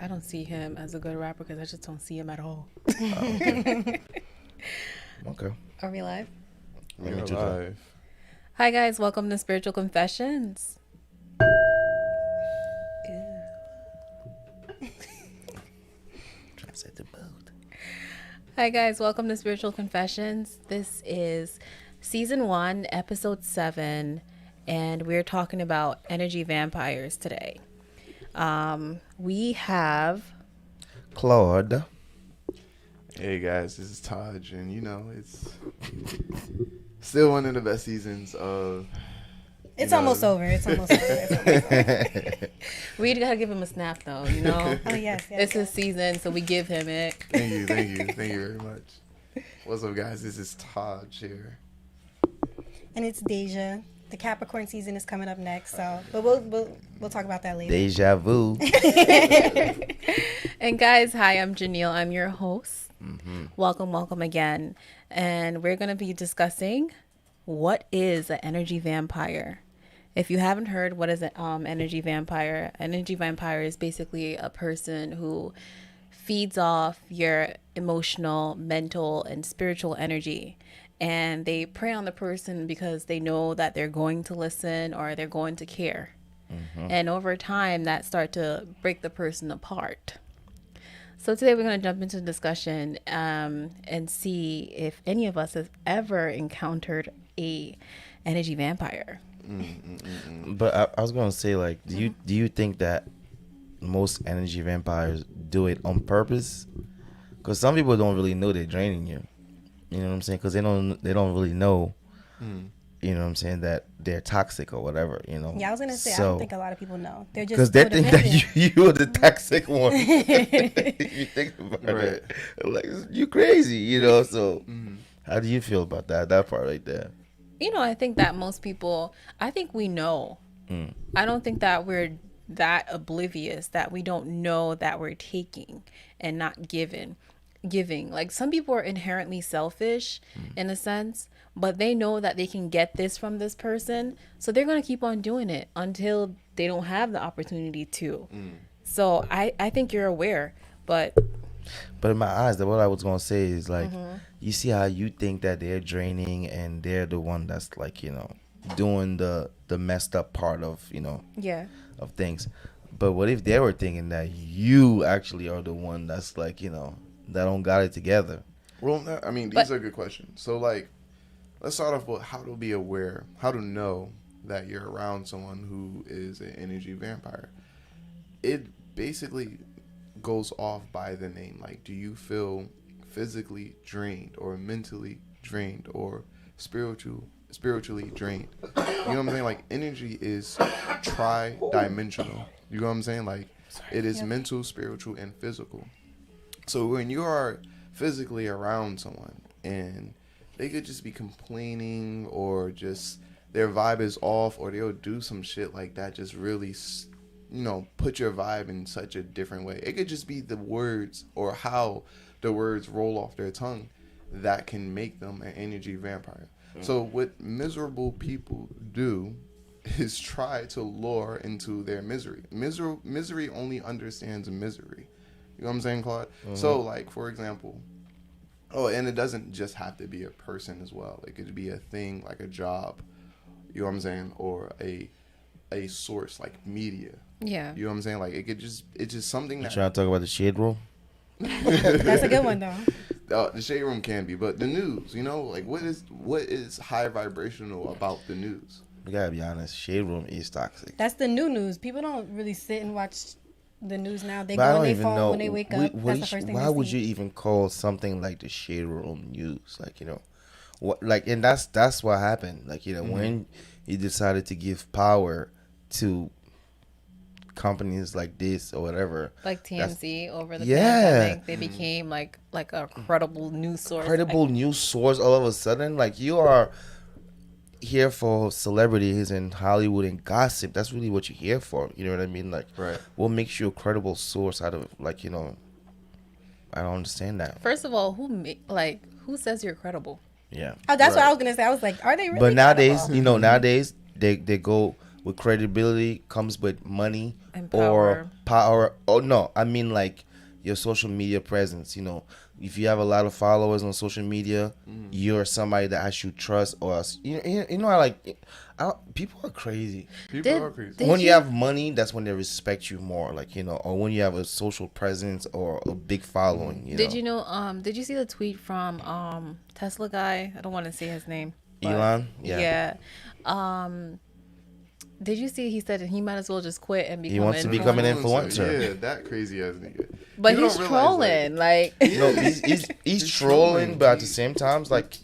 I don't see him as a good rapper because I just don't see him at all. Okay. Are we live? Let me We're do that. live. Hi guys, welcome to Spiritual Confessions. Trying to set the mood. Hi guys, welcome to Spiritual Confessions. This is season 1, episode 7, and we're talking about energy vampires today. We have Claude. Hey guys, this is Taj, and it's still one of the best seasons of. It's almost over. It's almost over. we gotta give him a snap though, Oh, yes. It's his season, so we give him it. Thank you very much. What's up, guys? This is Taj here. And it's Deja. The Capricorn season is coming up next, but we'll talk about that later. Deja vu. And guys, hi, I'm Janelle. I'm your host. Mm-hmm. Welcome again. And we're going to be discussing what is an energy vampire. If you haven't heard, what is an energy vampire? Energy vampire is basically a person who feeds off your emotional, mental, and spiritual energy. And they prey on the person because they know that they're going to listen or they're going to care. Mm-hmm. And over time, that start to break the person apart. So today we're going to jump into discussion and see if any of us has ever encountered a energy vampire. But I was gonna say, like, do you think that most energy vampires do it on purpose? Because some people don't really know they're draining you. You know what I'm saying? Because they don't really know. You know what I'm saying, that they're toxic or whatever. Yeah, I was gonna say I don't think a lot of people know. They're just because they think that you're the toxic one. You think about Right. it, like, you crazy. So how do you feel about that part right there? I think that most people, I think we know. I don't think that we're that oblivious that we don't know that we're taking and not giving. Like, some people are inherently selfish in a sense, but they know that they can get this from this person, so they're going to keep on doing it until they don't have the opportunity to. So I think you're aware, but in my eyes, what I was gonna say is, like, you see how you think that they're draining and they're the one that's, like, doing the messed up part of yeah, of things. But what if they were thinking that you actually are the one that's, like, that don't got it together? Well, these are good questions. So, like, let's start off with how to be aware, how to know that you're around someone who is an energy vampire. It basically goes off by the name. Like, do you feel physically drained or mentally drained or spiritually drained? You know what I'm saying? Like, energy is tri-dimensional. You know what I'm saying? Like, it is mental, spiritual, and physical. So when you are physically around someone and they could just be complaining or just their vibe is off, or they'll do some shit like that, just really put your vibe in such a different way. It could just be the words or how the words roll off their tongue that can make them an energy vampire. So what miserable people do is try to lure into their misery. Misery only understands misery. You know what I'm saying, Claude? So, like, for example, and it doesn't just have to be a person as well. It could be a thing, like a job, you know what I'm saying, or a source like media. yeah. You know what I'm saying? Like, it's just something You that. trying to talk about the shade room? That's a good one though. The shade room can be, but the news, like, what is high vibrational about the news? We gotta be honest. Shade room is toxic. That's the new news. People don't really sit and watch the news now. They But I go on don't their even phone know when they wake up. That's the first thing why they would see. you even call something like the shade room news? Like, what? Like, and that's what happened. Like, when you decided to give power to companies like this or whatever, Like TMZ over the Yeah. pandemic, they became like a credible news source. credible news source all of a sudden. Like, you are here for celebrities and Hollywood and gossip. That's really what you're here for. You know what I mean? Like, Right. what makes you a credible source out of, like, I don't understand that. First of all, who says you're credible? Yeah. Oh, that's what Right. I was gonna say. I was like, are they really? But nowadays, credible? nowadays they go with credibility comes with money And or power. power. Oh no, I mean like your social media presence. You know, if you have a lot of followers on social media, you're somebody that I should trust. Or else, you know, people are crazy. People are crazy. Did When you you- have money, that's when they respect you more. Like, you know, or when you have a social presence or a big following. You Did know, you know? Did you see the tweet from Tesla guy? I don't want to say his name. But Elon? Yeah. Yeah. Did you see? He said he might as well just quit and become wants to an become an influencer. influencer. Yeah, that crazy ass nigga. But People he's don't realize, trolling. Like, No, he's trolling, but at the same time, like,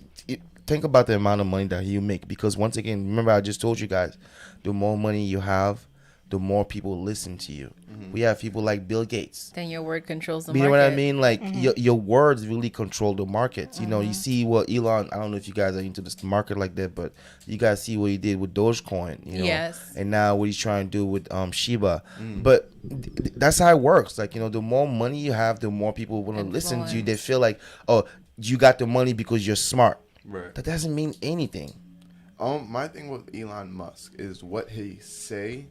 think about the amount of money that he'll make. Because once again, remember I just told you guys, the more money you have, the more people listen to you. We have people like Bill Gates. then your word controls the You market. know what I mean? Like your words really control the market. You know, you see what Elon. I don't know if you guys are into this market like that, but you guys see what he did with Dogecoin. You know, Yes. and now what he's trying to do with Shiba. But that's how it works. Like, you know, the more money you have, the more people want to listen to you. They feel like, oh, you got the money because you're smart. Right. That doesn't mean anything. My thing with Elon Musk is what he say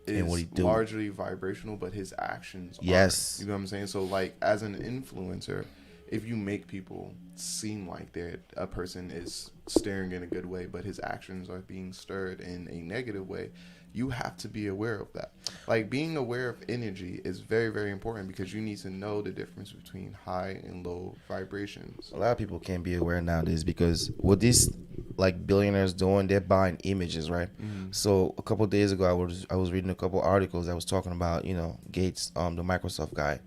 is And what he do. largely vibrational, but his actions Yes. aren't. You know what I'm saying? So, like, as an influencer, if you make people seem like a person is staring in a good way, but his actions are being stirred in a negative way, you have to be aware of that. Like, being aware of energy is very, very important because you need to know the difference between high and low vibrations. A lot of people can't be aware nowadays because what these like billionaires doing, they're buying images, right? So a couple of days ago, I was reading a couple of articles that was talking about, you know, Gates, the Microsoft guy,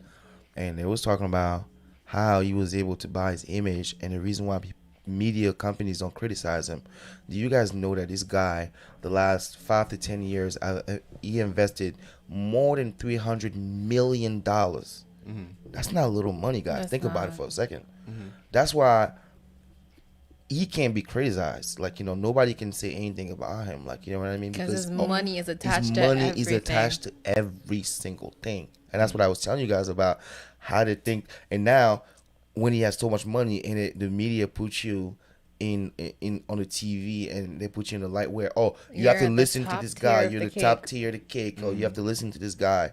and it was talking about how he was able to buy his image and the reason why media companies don't criticize him. Do you guys know that this guy, the last 5 to 10 years, he invested more than $300 million. That's not a little money, guys. That's Think about it not. for a second. That's why he can't be criticized. Like, you know, nobody can say anything about him. Like, you know what I mean? because his oh, money is his attached to money everything. is attached to every single thing. And that's what I was telling you guys about how to think. And now, when he has so much money and the media puts you in on the TV and they put you in the light where, oh, you have You're to at the listen to top this tier guy. of You're the the top cake. tier of the cake. Or you have to listen to this guy.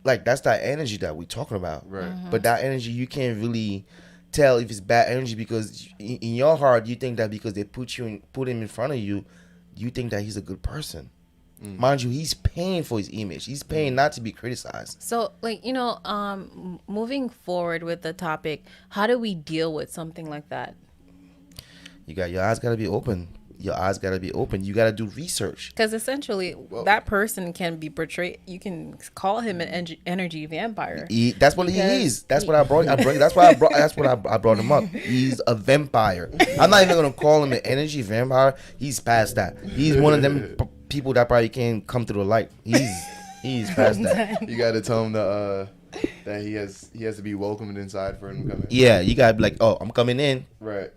Like, that's that energy that we're talking about. Right. But that energy, you can't really tell if it's bad energy because in your heart, you think that because they put him in front of you, you think that he's a good person. Mind you, he's paying for his image. He's paying not to be criticized. So, like, you know, moving forward with the topic, how do we deal with something like that? Your eyes gotta be open. Your eyes gotta be open. You gotta do research. Because essentially, that person can be portrayed. You can call him an energy vampire. That's what he Because is. That's what I brought. That's why I brought. That's what I brought him up. He's a vampire. I'm not even gonna call him an energy vampire. He's past that. He's one of them people that probably can't come to the light. He's past that. You got to tell him that he has to be welcomed inside for him to come in. Yeah, you gotta be like, oh, I'm coming in. Right.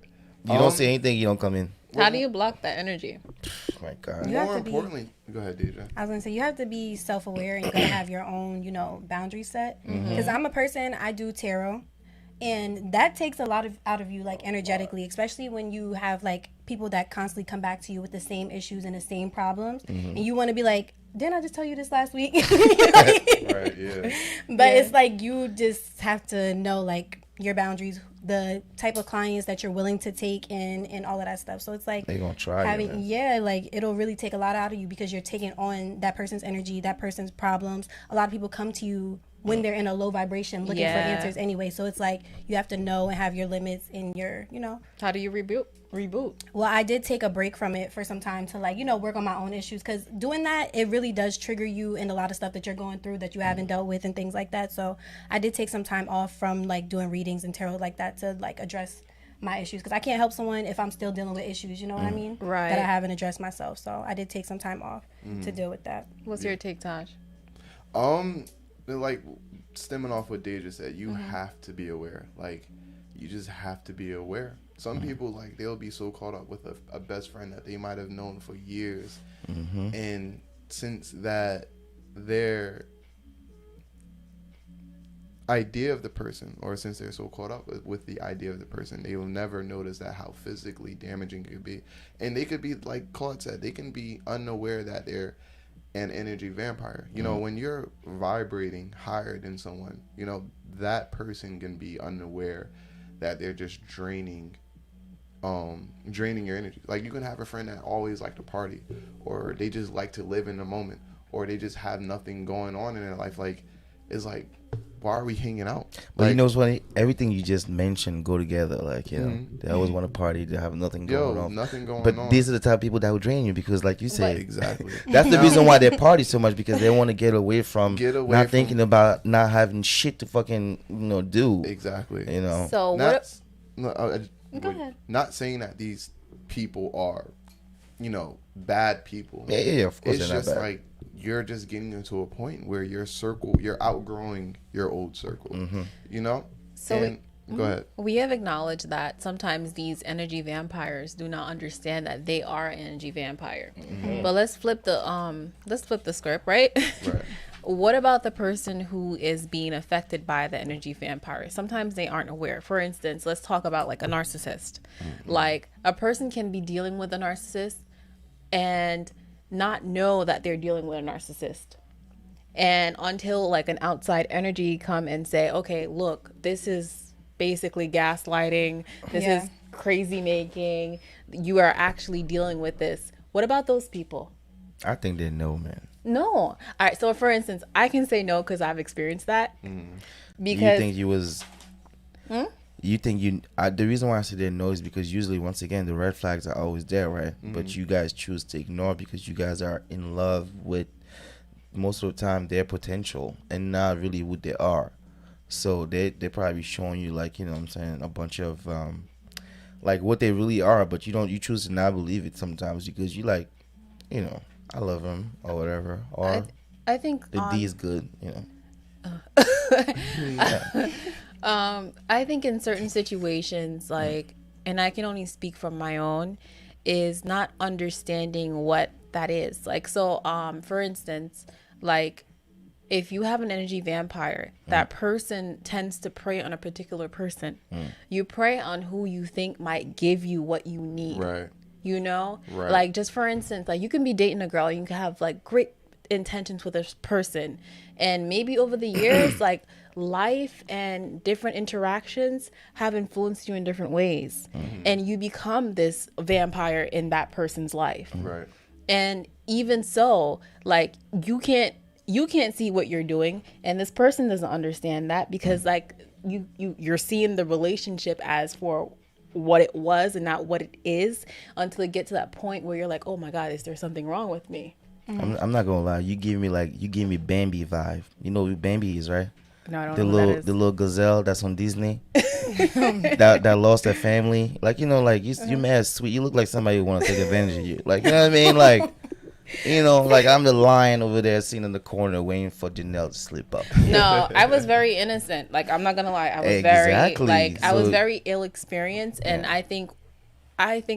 You don't say anything, you don't come in. How do you block that energy? Oh my God. You have More to be- importantly, go ahead, Deja. I was gonna say you have to be self-aware and you gotta have your own, boundary set. Because I'm a person, I do tarot, and that takes a lot out of you, like energetically, especially when you have like people that constantly come back to you with the same issues and the same problems, and you want to be like, didn't I just tell you this last week? Right, yeah. But it's like you just have to know like your boundaries, the type of clients that you're willing to take and all of that stuff. So it's like They gonna try you, having man. like it'll really take a lot out of you because you're taking on that person's energy, that person's problems. A lot of people come to you when they're in a low vibration looking for Yeah. answers anyway. So it's like you have to know and have your limits in your, How do you reboot? Well, I did take a break from it for some time to like, work on my own issues, because doing that, it really does trigger you in a lot of stuff that you're going through that you haven't dealt with and things like that. So I did take some time off from like doing readings and tarot like that to like address my issues, because I can't help someone if I'm still dealing with issues, you know what I mean? Right. That I haven't addressed myself. So I did take some time off to deal with that. What's your take, Taj? Like stemming off what Deja said, you have to be aware. Like, you just have to be aware. Some people, like, they'll be so caught up with a best friend that they might have known for years, and since that they're idea of the person, or since they're so caught up with the idea of the person, they will never notice that how physically damaging it could be. And they could be, like Claude said, they can be unaware that they're an energy vampire. You know, when you're vibrating higher than someone, you know, that person can be unaware that they're just draining your energy. Like, you can have a friend that always like to party, or they just like to live in the moment, or they just have nothing going on in their life. Like, it's like, why are we hanging out? But like, you know what's funny? Everything you just mentioned go together. Like, you know, they always want to party. They have nothing going on. nothing going But on. these are the type of people that will drain you because, like you said, Exactly. that's the reason why they party so much, because they want to get away from thinking about not having shit to fucking, you know, do. Exactly. You know. So go ahead. Not saying that these people are, you know, bad people. Yeah, of course it's they're not just bad. like, you're just getting into a point where you're outgrowing your old circle. You know. So go ahead. We have acknowledged that sometimes these energy vampires do not understand that they are an energy vampire. But let's flip the script, right? Right. What about the person who is being affected by the energy vampire? Sometimes they aren't aware. For instance, let's talk about like a narcissist. Like, a person can be dealing with a narcissist and not know that they're dealing with a narcissist. And until like an outside energy come and say, okay, look, this is basically gaslighting. This is crazy making. You are actually dealing with this. What about those people? I think they know, man. No. All right. So for instance, I can say no because I've experienced that. Because You think you was... You think you... the reason why I say they know is because usually, once again, the red flags are always there, right? But you guys choose to ignore because you guys are in love with, most of the time, their potential and not really what they are. So they probably showing you, like, you know what I'm saying, a bunch of like what they really are, but you choose to not believe it sometimes because you, like, you know, I love him or whatever, or I think the D is good, you know. I think in certain situations, like, and I can only speak from my own, is not understanding what that is. Like, so for instance, like, if you have an energy vampire, that person tends to prey on a particular person. You prey on who you think might give you what you need. Right. You know? Right. Like, just for instance, like, you can be dating a girl, you can have like great intentions with this person, and maybe over the years, like, life and different interactions have influenced you in different ways, and you become this vampire in that person's life. Right. And even so, like, you can't see what you're doing, and this person doesn't understand that, because like you're seeing the relationship as for what it was and not what it is, until it gets to that point where you're like, oh my God, is there something wrong with me? I'm not gonna lie, you give me Bambi vibe. You know who Bambi is, right? No, I don't The know who little that is. the little gazelle that's on Disney that lost their family. Like, you know, like you mad sweet. You look like somebody who want to take advantage of you. Like, you know what I mean? Like, you know, like I'm the lion over there sitting in the corner waiting for Janelle to slip up. No, I was very innocent. Like, I'm not gonna lie, I was Exactly. very, like, I was So- very ill experienced, and I think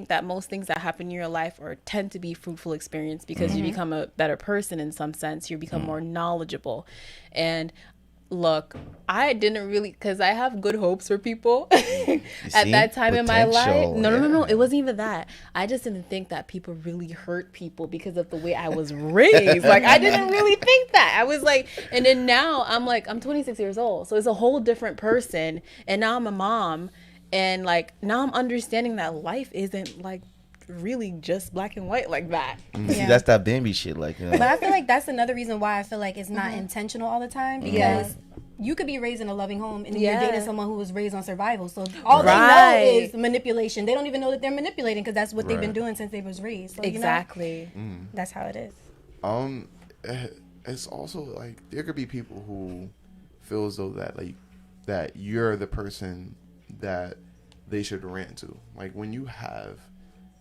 that most things that happen in your life tend to be fruitful experience, because you become a better person in some sense. You become more knowledgeable. And look, I didn't really, because I have good hopes for people at see? that time in my life. Potential, No. It wasn't even that. I just didn't think that people really hurt people because of the way I was raised. Like, I didn't really think that. I was like, and then now I'm 26 years old. So it's a whole different person. And now I'm a mom. And like, now I'm understanding that life isn't like really just black and white like that. See, that's that Bambi shit. Like, you know. But I feel like that's another reason why I feel like it's not intentional all the time, because you could be raised in a loving home and you're dating someone who was raised on survival. So all they know is manipulation. They don't even know that they're manipulating, because that's what they've been doing since they was raised. So, Exactly. You know, that's how it is. It's also like, there could be people who feel as though that you're the person that they should rant to. Like, when you have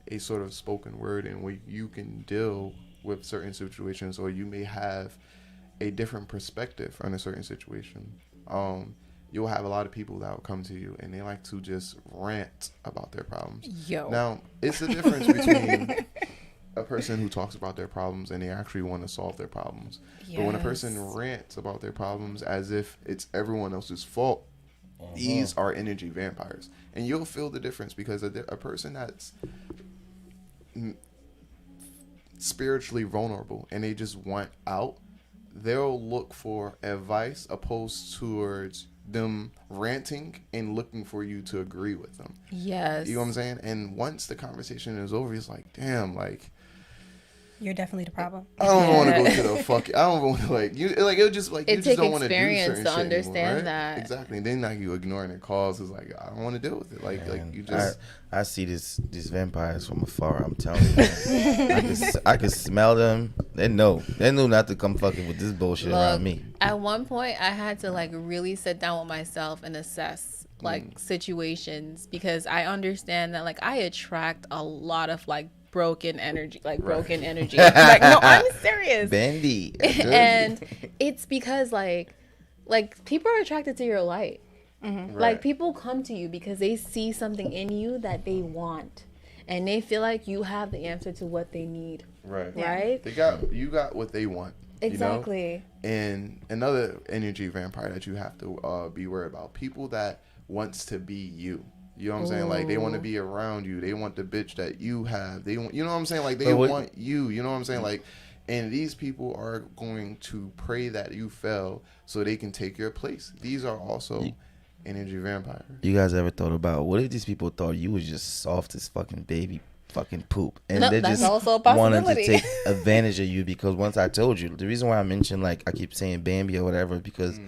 a sort of spoken word and where you can deal with certain situations, or you may have a different perspective on a certain situation, you'll have a lot of people that will come to you and they like to just rant about their problems. Yo. Now, it's the difference between a person who talks about their problems and they actually want to solve their problems. But when a person Yes. rants about their problems as if it's everyone else's fault, these are energy vampires. And you'll feel the difference because a person that's spiritually vulnerable and they just want out, they'll look for advice opposed towards them ranting and looking for you to agree with them. Yes. You know what I'm saying? And once the conversation is over, it's like, damn, like, You're definitely the problem. I don't want to go to the fuck. I don't want to like you. Like it just like It you just take don't want to do experience certain to shit understand anymore, right? that. Exactly. And then like you ignoring the calls is like I don't want to deal with it. Like you just I see these vampires from afar. I'm telling you, man. I can smell them. They know not to come fucking with this bullshit around me. At one point, I had to like really sit down with myself and assess like situations because I understand that like I attract a lot of like broken energy, like broken energy. Like no, I'm serious. Bendy. And it's because like people are attracted to your light. Like people come to you because they see something in you that they want and they feel like you have the answer to what they need. Right? you got what they want. Exactly. You know? And another energy vampire that you have to be worried about, people that wants to be you. You know what I'm saying? Like they want to be around you. They want the bitch that you have. They want, you know what I'm saying? Like they want you. You know what I'm saying? Like, and these people are going to pray that you fail so they can take your place. These are also energy vampires. You guys ever thought about what if these people thought you was just soft as fucking baby fucking poop and No, they that's just also a wanted to possibility. take advantage of you? Because once I told you, the reason why I mentioned like I keep saying Bambi or whatever because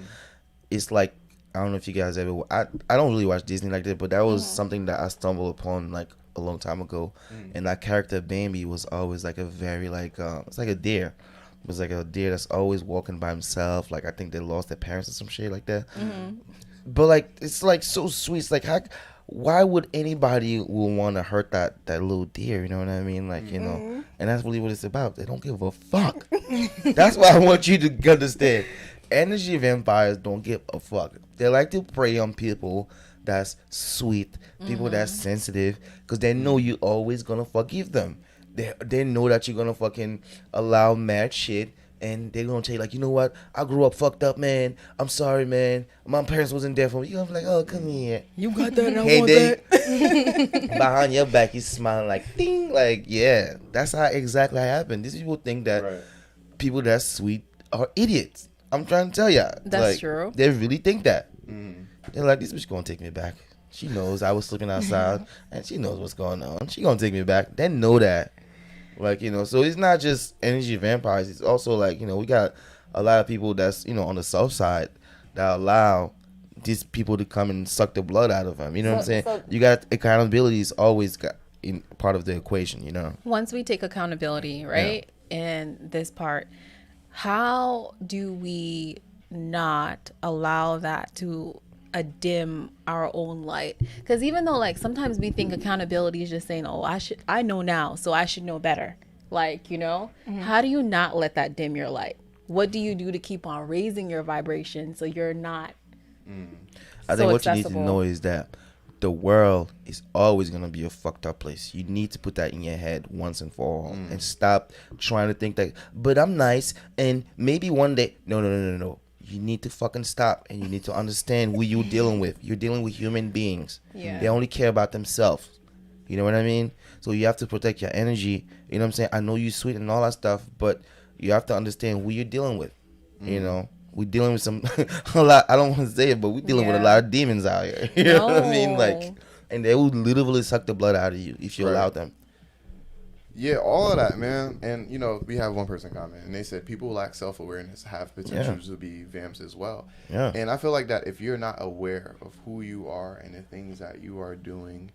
it's like I don't know if you guys ever I don't really watch Disney like that, but that was something that I stumbled upon like a long time ago. And that character Bambi was always like a very like it's like a deer. It was like a deer that's always walking by himself. Like I think they lost their parents or some shit like that. But like it's like so sweet. It's like why would anybody will want to hurt that little deer? You know what I mean? Like you know, and that's really what it's about. They don't give a fuck. That's what I want you to understand. Energy vampires don't give a fuck. They like to prey on people that's sweet, people that's sensitive, because they know you always gonna forgive them. They know that you're gonna fucking allow mad shit, and they're gonna tell you like, you know what? I grew up fucked up, man. I'm sorry, man. My parents wasn't there for me. You're gonna be like, oh, come here. You got that and I Hey, want then that. behind your back, he's smiling like, ding, like, yeah. That's how exactly happened. These people think that people that's sweet are idiots. I'm trying to tell y'all. That's like, true. They really think that. They're like, this bitch gonna take me back. She knows I was sleeping outside, and she knows what's going on. She gonna take me back. They know that. Like, you know, so it's not just energy vampires. It's also like, you know, we got a lot of people that's, you know, on the south side that allow these people to come and suck the blood out of them. You know what I'm saying? You got accountability is always got in part of the equation, you know? Once we take accountability, right, in this part, how do we not allow that to dim our own light? Because even though like sometimes we think accountability is just saying, oh, I know now, so I should know better, like, you know, how do you not let that dim your light? What do you do to keep on raising your vibration so you're not I think what you need to know is that the world is always going to be a fucked up place. You need to put that in your head once and for all and stop trying to think that, but I'm nice and maybe one day. No. You need to fucking stop and you need to understand who you're dealing with. You're dealing with human beings. Yeah. They only care about themselves. You know what I mean? So you have to protect your energy. You know what I'm saying? I know you're sweet and all that stuff, but you have to understand who you're dealing with. You know? We're dealing with some a lot. I don't want to say it, but we're dealing with a lot of demons out here. You know what I mean? Like, and they will literally suck the blood out of you if you allow them. Yeah, all of that, man. And, you know, we have one person comment, and they said people who lack self-awareness have potential to be vamps as well. Yeah. And I feel like that if you're not aware of who you are and the things that you are doing,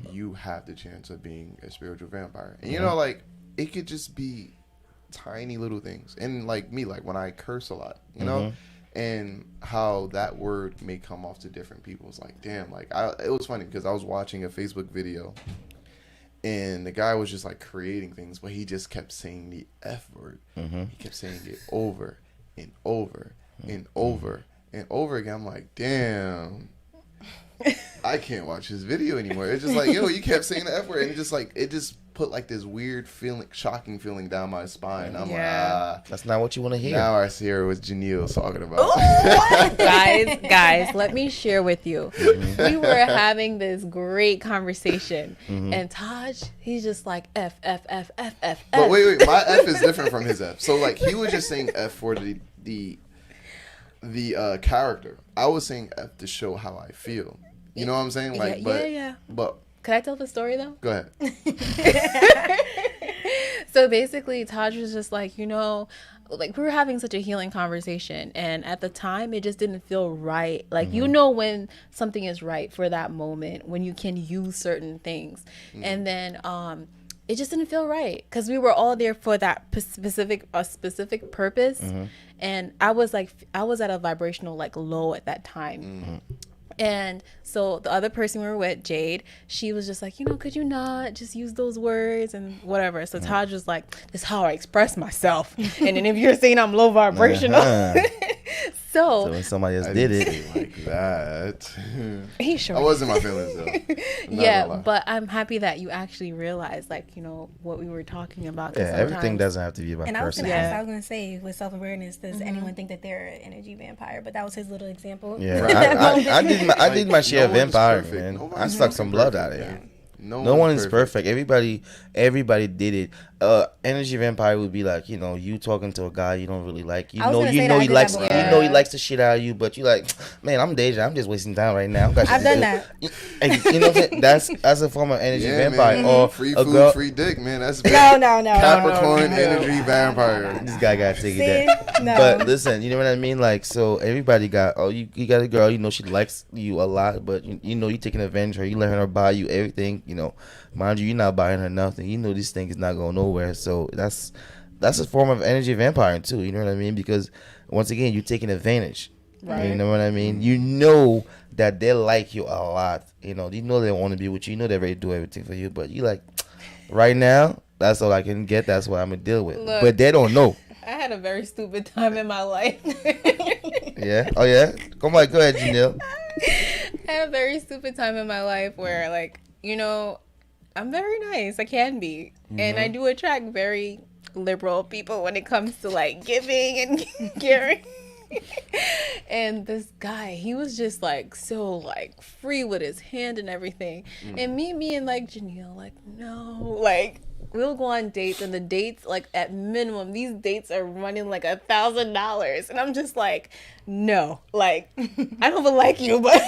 you have the chance of being a spiritual vampire. And, you know, like, it could just be tiny little things. And, like, me, like, when I curse a lot, you know? And how that word may come off to different people. It's like, damn, like, it was funny because I was watching a Facebook video. And the guy was just like creating things, but he just kept saying the F word. He kept saying it over and over and over and over again. I'm like, damn, I can't watch this video anymore. It's just like, yo, you kept saying the F word, and just like it just put like this weird feeling, shocking feeling down my spine. I'm Yeah. That's not what you want to hear. now I see what Janelle talking about. Guys, let me share with you. We were having this great conversation, and Taj, he's just like F, F, F, F, F, But F. wait, my F is different from his F. So like he was just saying F for the character. I was saying F to show how I feel. You know what I'm saying? Like, yeah. But Can I tell the story though? go ahead. So basically, Taj was just like, like we were having such a healing conversation, and at the time, it just didn't feel right. Like when something is right for that moment, when you can use certain things, and then it just didn't feel right because we were all there for that specific purpose, and I was at a vibrational like low at that time. And so the other person we were with, Jade, she was just like, could you not just use those words and whatever. So Taj was like, this is how I express myself. And then if you're saying I'm low vibrational. So when somebody else I did didn't it. say like that. he sure I wasn't my feelings though. Not yeah, gonna lie. but I'm happy that you actually realized, like, what we were talking about. 'Cause Yeah, everything sometimes- doesn't have to be about And I was person. gonna Yeah. ask, I was gonna say, with self-awareness, does anyone think that they're an energy vampire? But that was his little example. Yeah, Right. I did my share of No one's vampire, perfect. man. Nobody's I sucked some blood out of perfect, it. man. No one is perfect. Everybody did it. Energy vampire would be like, you talking to a guy you don't really like. I was gonna say that I He did likes, that you before. know he likes the shit out of you, but you like, man, I'm Deja. I'm just wasting time right now. I've done that. And, you know what I'm saying? That's a form of energy Yeah, vampire. man. Or Free a food, girl. free dick, man. That's No. Capricorn energy vampire. This guy got to take See? it there. No. But listen, you know what I mean? Like, so everybody got, you got a girl, she likes you a lot, but you taking advantage of her. You letting her buy you everything, Mind you, you're not buying her nothing. This thing is not going nowhere. So that's a form of energy vampire too. You know what I mean? Because once again, you're taking advantage. Right. You know what I mean? You know that they like you a lot. You know they want to be with you. You know they're ready to do everything for you. But you like, right now, that's all I can get. That's what I'm gonna deal with. Look. But they don't know. I had a very stupid time in my life. Yeah. Oh yeah. Come on, go ahead, Janelle. I had a very stupid time in my life where, like, I'm very nice. I can be. And I do attract very liberal people when it comes to, like, giving and caring. And this guy, he was just, like, so, like, free with his hand and everything. And me and, like, Janelle, like, no. Like, we'll go on dates, and the dates, like, at minimum, these dates are running, like, $1,000. And I'm just like, no. Like, I don't even like you, but...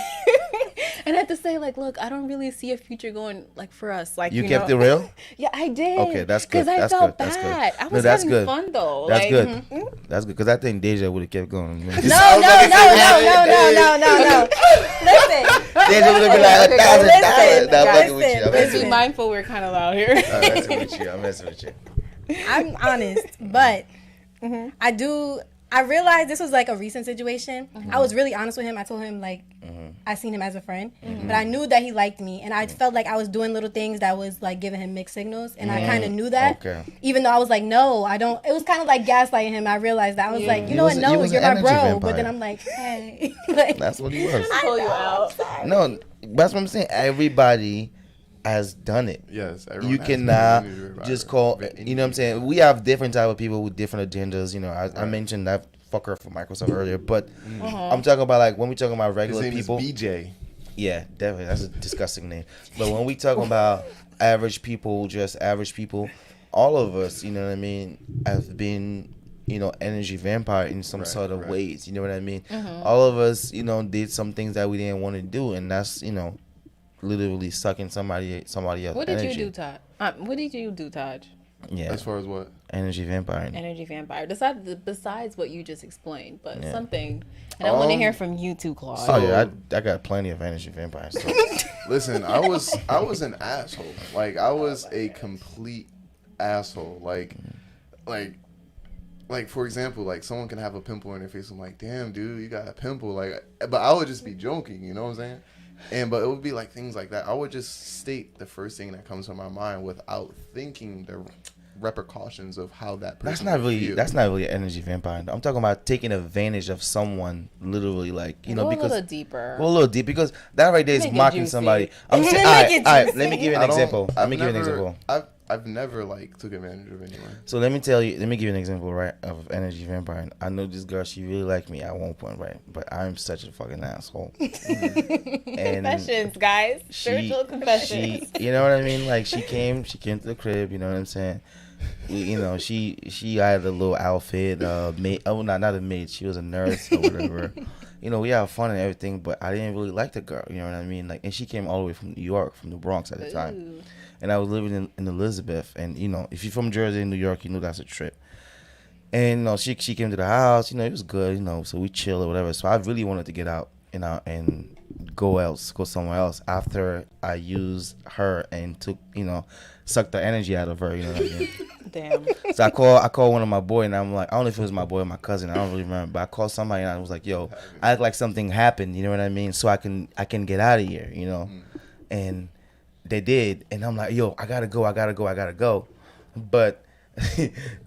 And I had to say, like, look, I don't really see a future going, like, for us. Like, You kept it real? Yeah, I did. Okay, that's good. Because I That's felt good. That's bad. good. I No, was that's having good. fun, though. That's like, good. That's good because I think Deja would have kept going. Man. No. Listen. Deja would have been like $1,000. Listen, I'm guys, messing with you. I'm listen. Let's messing be mindful we're kind of loud here. with you. I'm messing with you. I'm honest, but I realized this was like a recent situation. I was really honest with him. I told him, like, I seen him as a friend, but I knew that he liked me, and I felt like I was doing little things that was like giving him mixed signals, and I kind of knew that. Okay. Even though I was like, no, I don't. It was kind of like gaslighting him. I realized that I was like, you He know what? was- No, he was you're an my bro. energy But vampire. then I'm like, hey, like, That's what he was. Pull you out. No, that's what I'm saying. Everybody has done it. Yes, everyone You has cannot been energy just vampire. call. You know what I'm saying? We have different type of people with different agendas. I mentioned that fucker from Microsoft earlier, but I'm talking about, like, when we talking about His regular name people. is BJ. Yeah, definitely. That's a disgusting name. But when we talking about average people, just average people, all of us, you know what I mean, have been, energy vampire in some sort of ways. You know what I mean? All of us, did some things that we didn't want to do, and that's, literally sucking somebody else's What did energy. you do, Todd? What did you do, Todd? Yeah, As far as what? energy vampire. Energy vampire. Besides what you just explained, but something. And I want to hear from you too, Claude. Oh yeah, I got plenty of energy vampires. So. Listen, I was an asshole. Like, I was a complete asshole. Like for example, like, someone can have a pimple on their face. I'm like, damn, dude, you got a pimple. Like, but I would just be joking. You know what I'm saying? But it would be like things like that. I would just state the first thing that comes to my mind without thinking the repercussions of how that person That's not really an energy vampire. I'm talking about taking advantage of someone, literally, like, Go a because little deeper. go a little deep, because that right there is Make it mocking juicy. somebody. I'm saying, Make it all right, juicy. let me give you an I don't- example. Let I've me give you an never- example. I've never like took advantage of anyone. So let me tell you. Let me give you an example, right, of energy vampire. I know this girl. She really liked me at one point, right? But I'm such a fucking asshole. And Confessions, guys. Spiritual confessions. you know what I mean? Like she came to the crib. You know what I'm saying? She had a little outfit. Maid. Oh, not a maid. She was a nurse or whatever. We had fun and everything, but I didn't really like the girl. You know what I mean? Like, and she came all the way from New York, from the Bronx at the time. Ooh. And I was living in Elizabeth, and if you're from Jersey and New York, you know that's a trip. And she came to the house, it was good, so we chill or whatever. So I really wanted to get out, and go somewhere else after I used her and took, sucked the energy out of her, you know what I mean? Damn. So I called one of my boys, and I'm like, I don't know if it was my boy or my cousin, I don't really remember, but I called somebody and I was like, yo, I act like something happened, you know what I mean? So I can get out of here, and they did, and I'm like, yo, I gotta go. But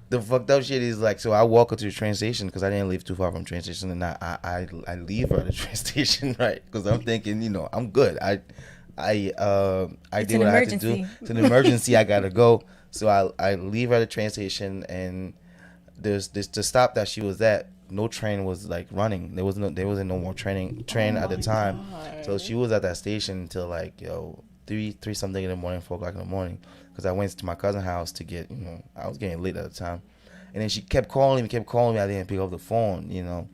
the fucked up shit is like, so I walk her to the train station because I didn't live too far from the train station, and I leave her at the train station, right? Because I'm thinking, I'm good. I did what I had to do. It's an emergency. I gotta go. So I leave her at the train station, and there's the stop that she was at. No train was like running. There wasn't no more train at the time. God. So she was at that station until like 3 something in the morning, 4 o'clock in the morning, because I went to my cousin's house to get, I was getting late at the time, and then she kept calling me. I didn't pick up the phone,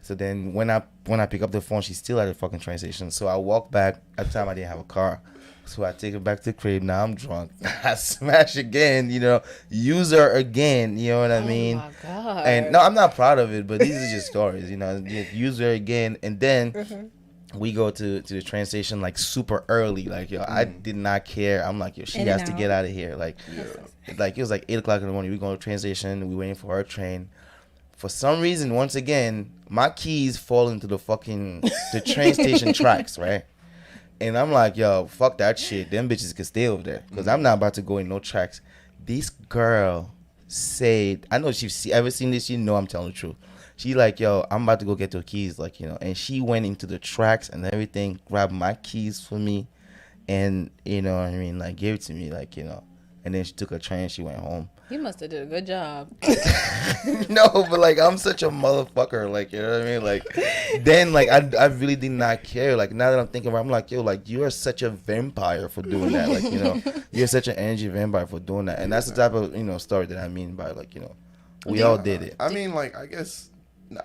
So then when I pick up the phone, she's still at the fucking train station. So I walk back. At the time I didn't have a car, so I take her back to the crib. Now I'm drunk. I smash again, use her again. You know what I mean? Oh my God. And no, I'm not proud of it, but these are just stories. Just use her again, and then. We go to the train station like super early. Like, yo, I did not care. I'm like, yo, she has to get out of here. Like, like it was like 8 o'clock in the morning. We go to the train station. We waiting for our train. For some reason, once again, my keys fall into the train station tracks, right? And I'm like, yo, fuck that shit. Them bitches can stay over there because I'm not about to go in no tracks. This girl said, I know if she's ever seen this, I'm telling the truth. She like, yo, I'm about to go get your keys, like, and she went into the tracks and everything, grabbed my keys for me, and what I mean, like, gave it to me, like, and then she took a train, she went home. You must have did a good job. No, but like, I'm such a motherfucker, like, you know what I mean, like, then like I really did not care. Like, now that I'm thinking about it, I'm like, yo, like, you are such a vampire for doing that, like, you're such an energy vampire for doing that, and that's the type of story that I mean by, like, we all did it. I mean, like, I guess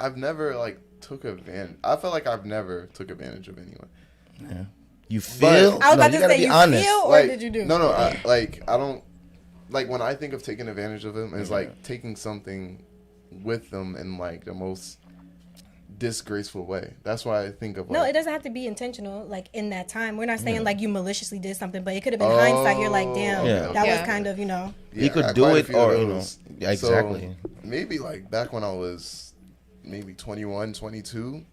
I've never like took advantage. I feel like I've never took advantage of anyone. Yeah. You feel? I was about to say, be you honest. feel, or Like, did you do? No, I don't. Like, when I think of taking advantage of them, it's like taking something with them in like the most disgraceful way. That's why I think of. No, Like, it doesn't have to be intentional. Like in that time, we're not saying like you maliciously did something, but it could have been hindsight. You're like, damn, that was kind of You could do it, or exactly. So maybe like back when I was maybe 21, 22.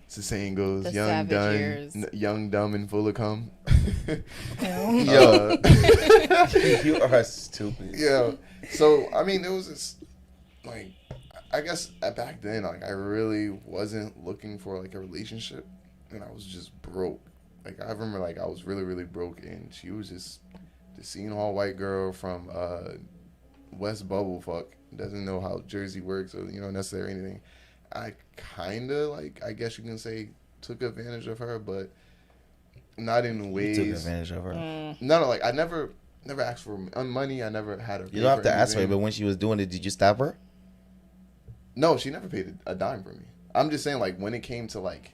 As the saying goes, The young, dumb, and full of cum. Yo, you are stupid. Yeah. So I mean, it was just like, I guess back then, like, I really wasn't looking for like a relationship, and I was just broke. Like, I remember, like, I was really, really broke, and she was just seeing all white girl from West Bubblefuck, doesn't know how Jersey works or necessarily anything. I kind of, like, I guess you can say, took advantage of her, but not in ways. You took advantage of her. No, like, I never asked for money. I never had her. You don't have to ask for it, but when she was doing it, did you stop her? No, she never paid a dime for me. I'm just saying, like, when it came to like,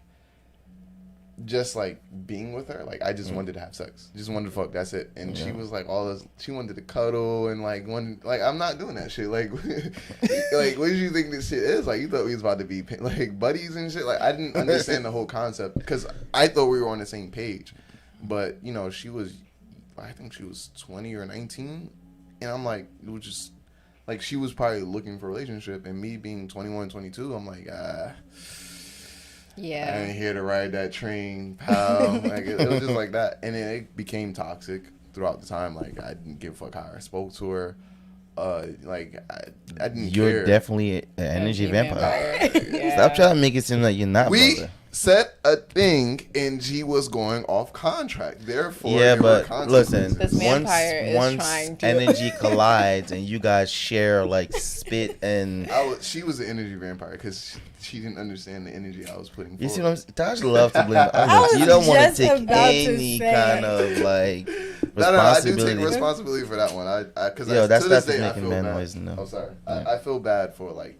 just like being with her, like, I just wanted to have sex, just wanted to fuck. That's it. And she was like all this. She wanted to cuddle and like I'm not doing that shit. Like, like, what did you think this shit is? Like, you thought we was about to be like buddies and shit. Like, I didn't understand the whole concept because I thought we were on the same page. But she was, I think she was 20 or 19, and I'm like, it was just like she was probably looking for a relationship, and me being 21, 22, I'm like, yeah, I ain't here to ride that train, pal. Like, it was just like that, and then it became toxic throughout the time. Like, I didn't give a fuck how I spoke to her. Like, I didn't You're care. definitely an energy vampire. Yeah. Stop trying to make it seem like you're not, We brother. said a thing and G was going off contract. Therefore, Yeah, there were but listen, This vampire is trying once to- energy collides and you guys share like spit and She was an energy vampire because she didn't understand the energy I was putting forward. you see what I'm saying? Taj love to blame I others. was You don't want to just take about to any say. kind of like No, I do responsibility. take responsibility for that one. Because Yo, to this that's day, I making feel man bad. noise. No. Oh, sorry. Yeah. I feel bad for like,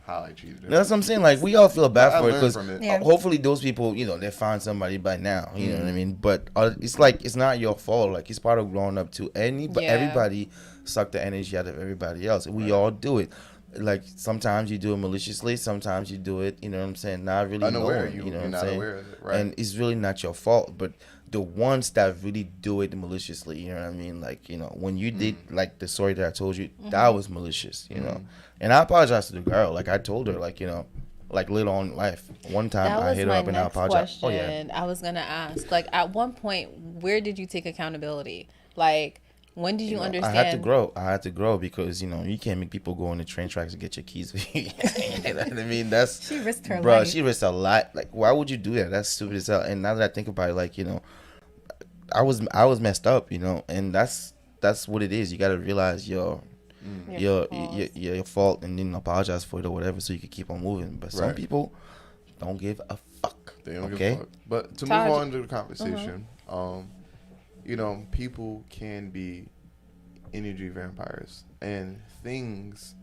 how I treated her. That's what I'm saying. Like we all feel bad I for it learned because from it. Yeah. hopefully those people, they find somebody by now. You know what I mean? But it's like it's not your fault. Like it's part of growing up too. Yeah. Everybody suck the energy out of everybody else. We all do it. Like sometimes you do it maliciously. Sometimes you do it. You know what I'm saying? Not really Unaware. knowing, You're what I'm not saying? aware of it, right? And it's really not your fault. But the ones that really do it maliciously, you know what I mean? Like when you did like the story that I told you, that was malicious. You know. And I apologize to the girl. Like I told her, like like later on in life, one time That I was hit her my up and I next apologized. question. I was gonna ask, like, at one point, where did you take accountability? Like, when did you understand? I had to grow because you can't make people go on the train tracks and get your keys. You know what I mean? That's She risked her bro. life. She risked a lot. Like, why would you do that? That's stupid as hell. And now that I think about it, like I was messed up. And that's what it is. You got to realize your fault and then apologize for it or whatever so you can keep on moving. But some Right. people don't give a fuck. They don't okay? give a fuck. But to Taj- move on to the conversation, people can be energy vampires and things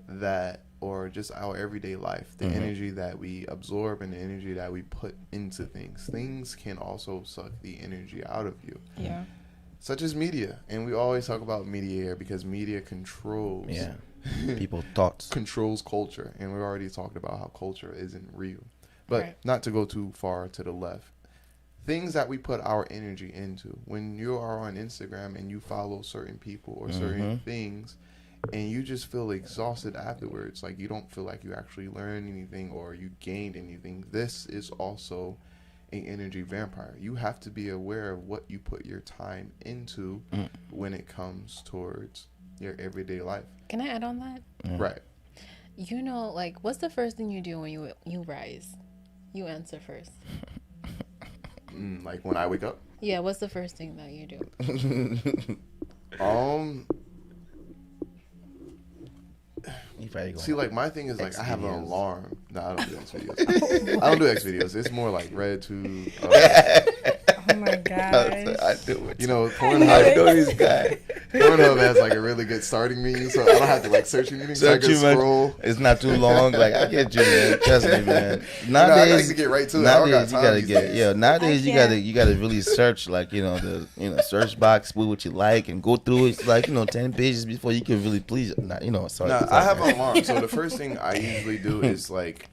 that, or just our everyday life, the energy that we absorb and the energy that we put into things can also suck the energy out of you. Yeah. Such as media. And we always talk about media here because media controls. Yeah. People thoughts. Controls culture, and we already talked about how culture isn't real. But Right. not to go too far to the left, things that we put our energy into. When you are on Instagram and you follow certain people or certain things, and you just feel exhausted afterwards, like you don't feel like you actually learned anything or you gained anything, this is also an energy vampire. You have to be aware of what you put your time into when it comes towards your everyday life. Can I add on that? Right. Like, what's the first thing you do when you rise? You answer first. Like when I wake up. Yeah, what's the first thing that you do? You probably See, going like my thing is like I have an X-videos. alarm. No, I don't do X videos. I don't do X videos. It's more like Red Tube. Oh my gosh. I do it. You know, I Pornhub. know this guy. Pornhub has like a really good starting menu, so I don't have to like search anything. So I Search can too much. scroll. It's not too long. Like I get you, man. Trust me, man. I Nowadays, like to get right to it. I don't got nowadays you time gotta these get days. Nowadays you can't. gotta really search like the search box with what you like and go through it like 10 pages before you can really please. Sorry. Nah, I have an alarm. So the first thing I usually do is like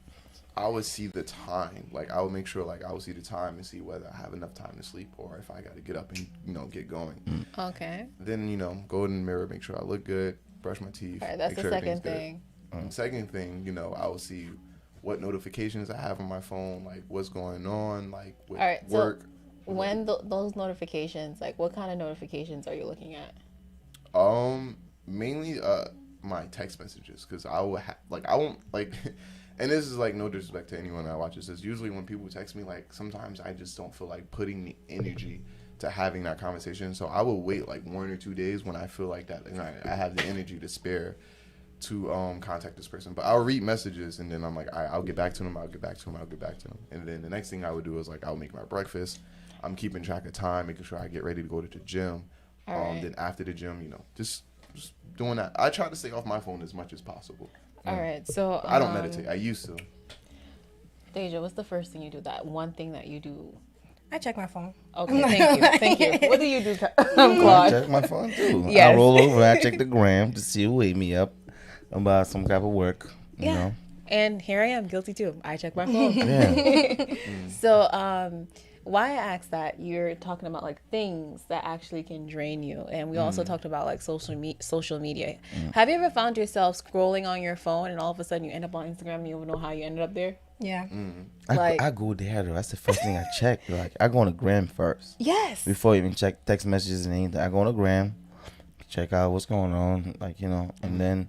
I would see the time. Like I would make sure like I would see the time and see whether I have enough time to sleep or if I got to get up and get going. Okay. Then go in the mirror, make sure I look good, brush my teeth. All right, that's make the sure second everything's good. thing. Second thing, I will see what notifications I have on my phone, like what's going on, like with All right, so work. When those notifications, like, what kind of notifications are you looking at? Mainly my text messages, because I will I won't like, and this is like no disrespect to anyone that watches this. Usually when people text me, like sometimes I just don't feel like putting the energy to having that conversation. So I will wait like 1 or 2 days when I feel like that I have the energy to spare to contact this person. But I'll read messages and then I'm like, I'll get back to them. I'll get back to them. I'll get back to them. And then the next thing I would do is like I'll make my breakfast. I'm keeping track of time, making sure I get ready to go to the gym. All right. Then after the gym, just doing that. I try to stay off my phone as much as possible. All right, so I don't meditate. I used to. Deja, what's the first thing you do? That one thing that you do. I check my phone. Okay, thank you. What do you do, I Claude? check my phone too. Yes. I roll over. I check the gram to see who wake me up about some type of work. You know. And here I am, guilty too. I check my phone. Yeah. So, why I asked that, you're talking about like things that actually can drain you, and we also talked about like social media. Have you ever found yourself scrolling on your phone and all of a sudden you end up on Instagram and you don't know how you ended up there? Yeah. I go there though. That's the first thing I check. Like I go on the gram first. Yes. Before I even check text messages and anything. I go on the gram, check out what's going on, and then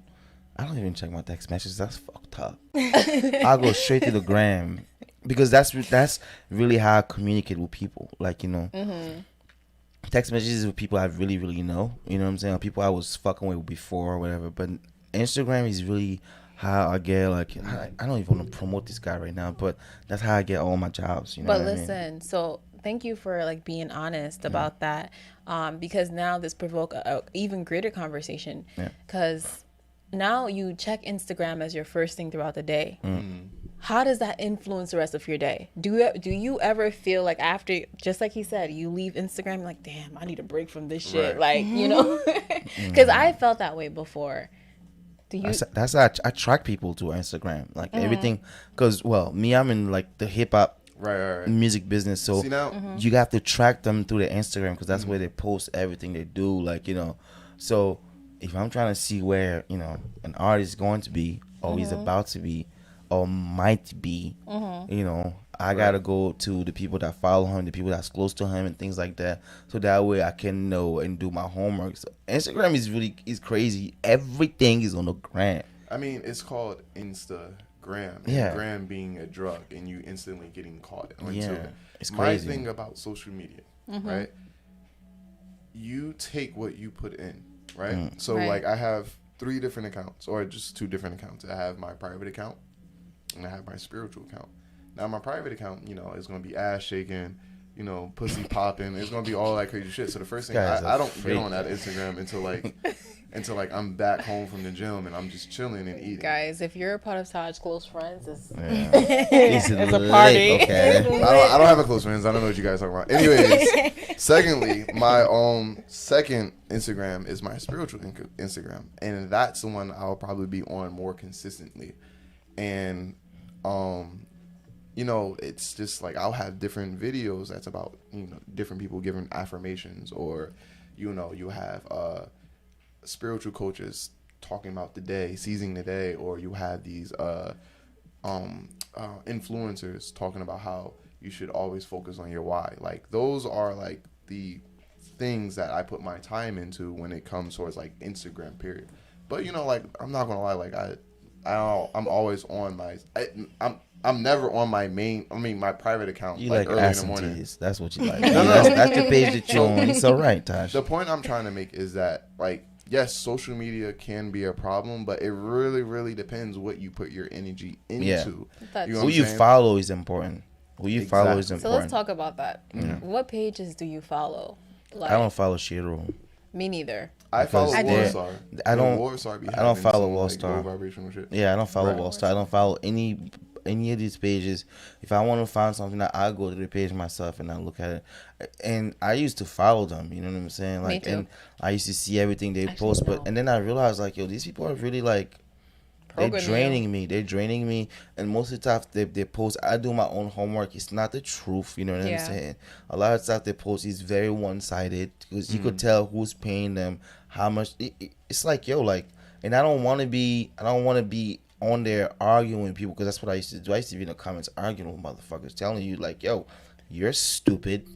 I don't even check my text messages. That's fucked up. I go straight to the gram because that's really how I communicate with people. Like, you know, text messages with people I really know. You know what I'm saying? People I was fucking with before or whatever. But Instagram is really how I get, like, I don't even want to promote this guy right now, but that's how I get all my jobs. You know But what listen, I mean? so thank you for like being honest about that, because now this provoke a even greater conversation. Yeah. Because now you check Instagram as your first thing throughout the day. How does that influence the rest of your day? Do you ever feel like after, just like he said, you leave Instagram like, damn, I need a break from this shit, Right. like, you know? Because I felt that way before. Do you? That's how I track people to Instagram, like everything. Because, well, me, I'm in like the hip hop Right. music business, so See now, you have to track them through their Instagram because that's where they post everything they do. Like, you know, so if I'm trying to see where, you know, an artist is going to be or he's about to be or might be, you know, I gotta go to the people that follow him, the people that's close to him, and things like that, so that way I can know and do my homework. So Instagram is crazy. Everything is on the gram. I mean, it's called Instagram. Yeah. Gram being a drug, and you instantly getting caught onto Yeah, it. it's My crazy. thing about social media, right? You take what you put in, right? So, Right. like, I have 3 different accounts, or just 2 different accounts. I have my private account, and I have my spiritual account. Now, my private account, you know, is going to be ass shaking, you know, pussy popping. It's going to be all that crazy shit. So the first thing, This guy's a I don't freak. get on that Instagram until like I'm back home from the gym and I'm just chilling and eating. Guys, if you're a part of Taj's close friends, it's It's a party. okay. I don't have a close friends. I don't know what you guys are talking about. Anyways, secondly, my second Instagram is my spiritual Instagram, and that's the one I'll probably be on more consistently. And you know, it's just like I'll have different videos that's about, you know, different people giving affirmations, or, you know, you have spiritual coaches talking about the day, seizing the day, or you have these influencers talking about how you should always focus on your why. Like, those are like the things that I put my time into when it comes towards like Instagram, period. But, you know, like, I'm not gonna lie, like I'm always on I'm never on my private account, You like like early in the morning. absentees. That's what you like. No. That's your page that you're on. It's all right, Tosh. The point I'm trying to make is that, like, yes, social media can be a problem, but it really, really depends what you put your energy into. Yeah. You know That's- what Who I'm you saying? follow is important. Who you follow is Exactly. So important. let's talk about that. What pages do you follow? Like, I don't follow Shiro. me neither. I follow because they're- Warstar. I don't- Warstar be I don't having follow some, like, Warstar. low vibrational shit. Yeah, I don't follow Right. Wallstar. I don't follow any of these pages. If I want to find something, I go to the page myself and I look at it. And I used to follow them. You know what I'm saying? Like, too. and I used to see everything they Actually, post. no. But and then I realized, like, yo, these people are really like. They're Programming draining me. They're draining me. And most of the time they post, I do my own homework. It's not the truth. You know what Yeah. I'm saying? A lot of stuff they post is very one-sided because you could tell who's paying them, how much. It's like, yo, like, and I don't want to be on there arguing with people because that's what I used to do. I used to be in the comments arguing with motherfuckers, telling you, like, yo, you're stupid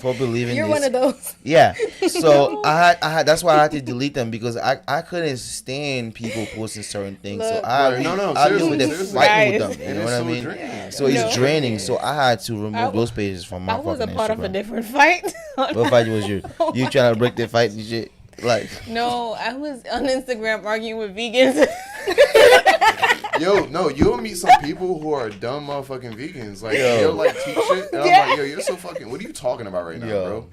for believing You're this. one of those. Yeah. So I had that's why I had to delete them because I couldn't stand people posting certain things. So Look. I Right. No, I deal with them seriously. fighting Guys. with them. You And know it's what I so mean? draining. So it's No. draining. So I had to remove I- those pages from my I was fucking a part of a Instagram. different fight. What fight was you? You trying to break their fight and shit? Like, No, I was on Instagram arguing with vegans. Yo, no, you'll meet some people who are dumb motherfucking vegans. Like, Yo. they'll like teach shit, and I'm Yeah. like, yo, you're so fucking. What are you talking about right now, Yo. bro?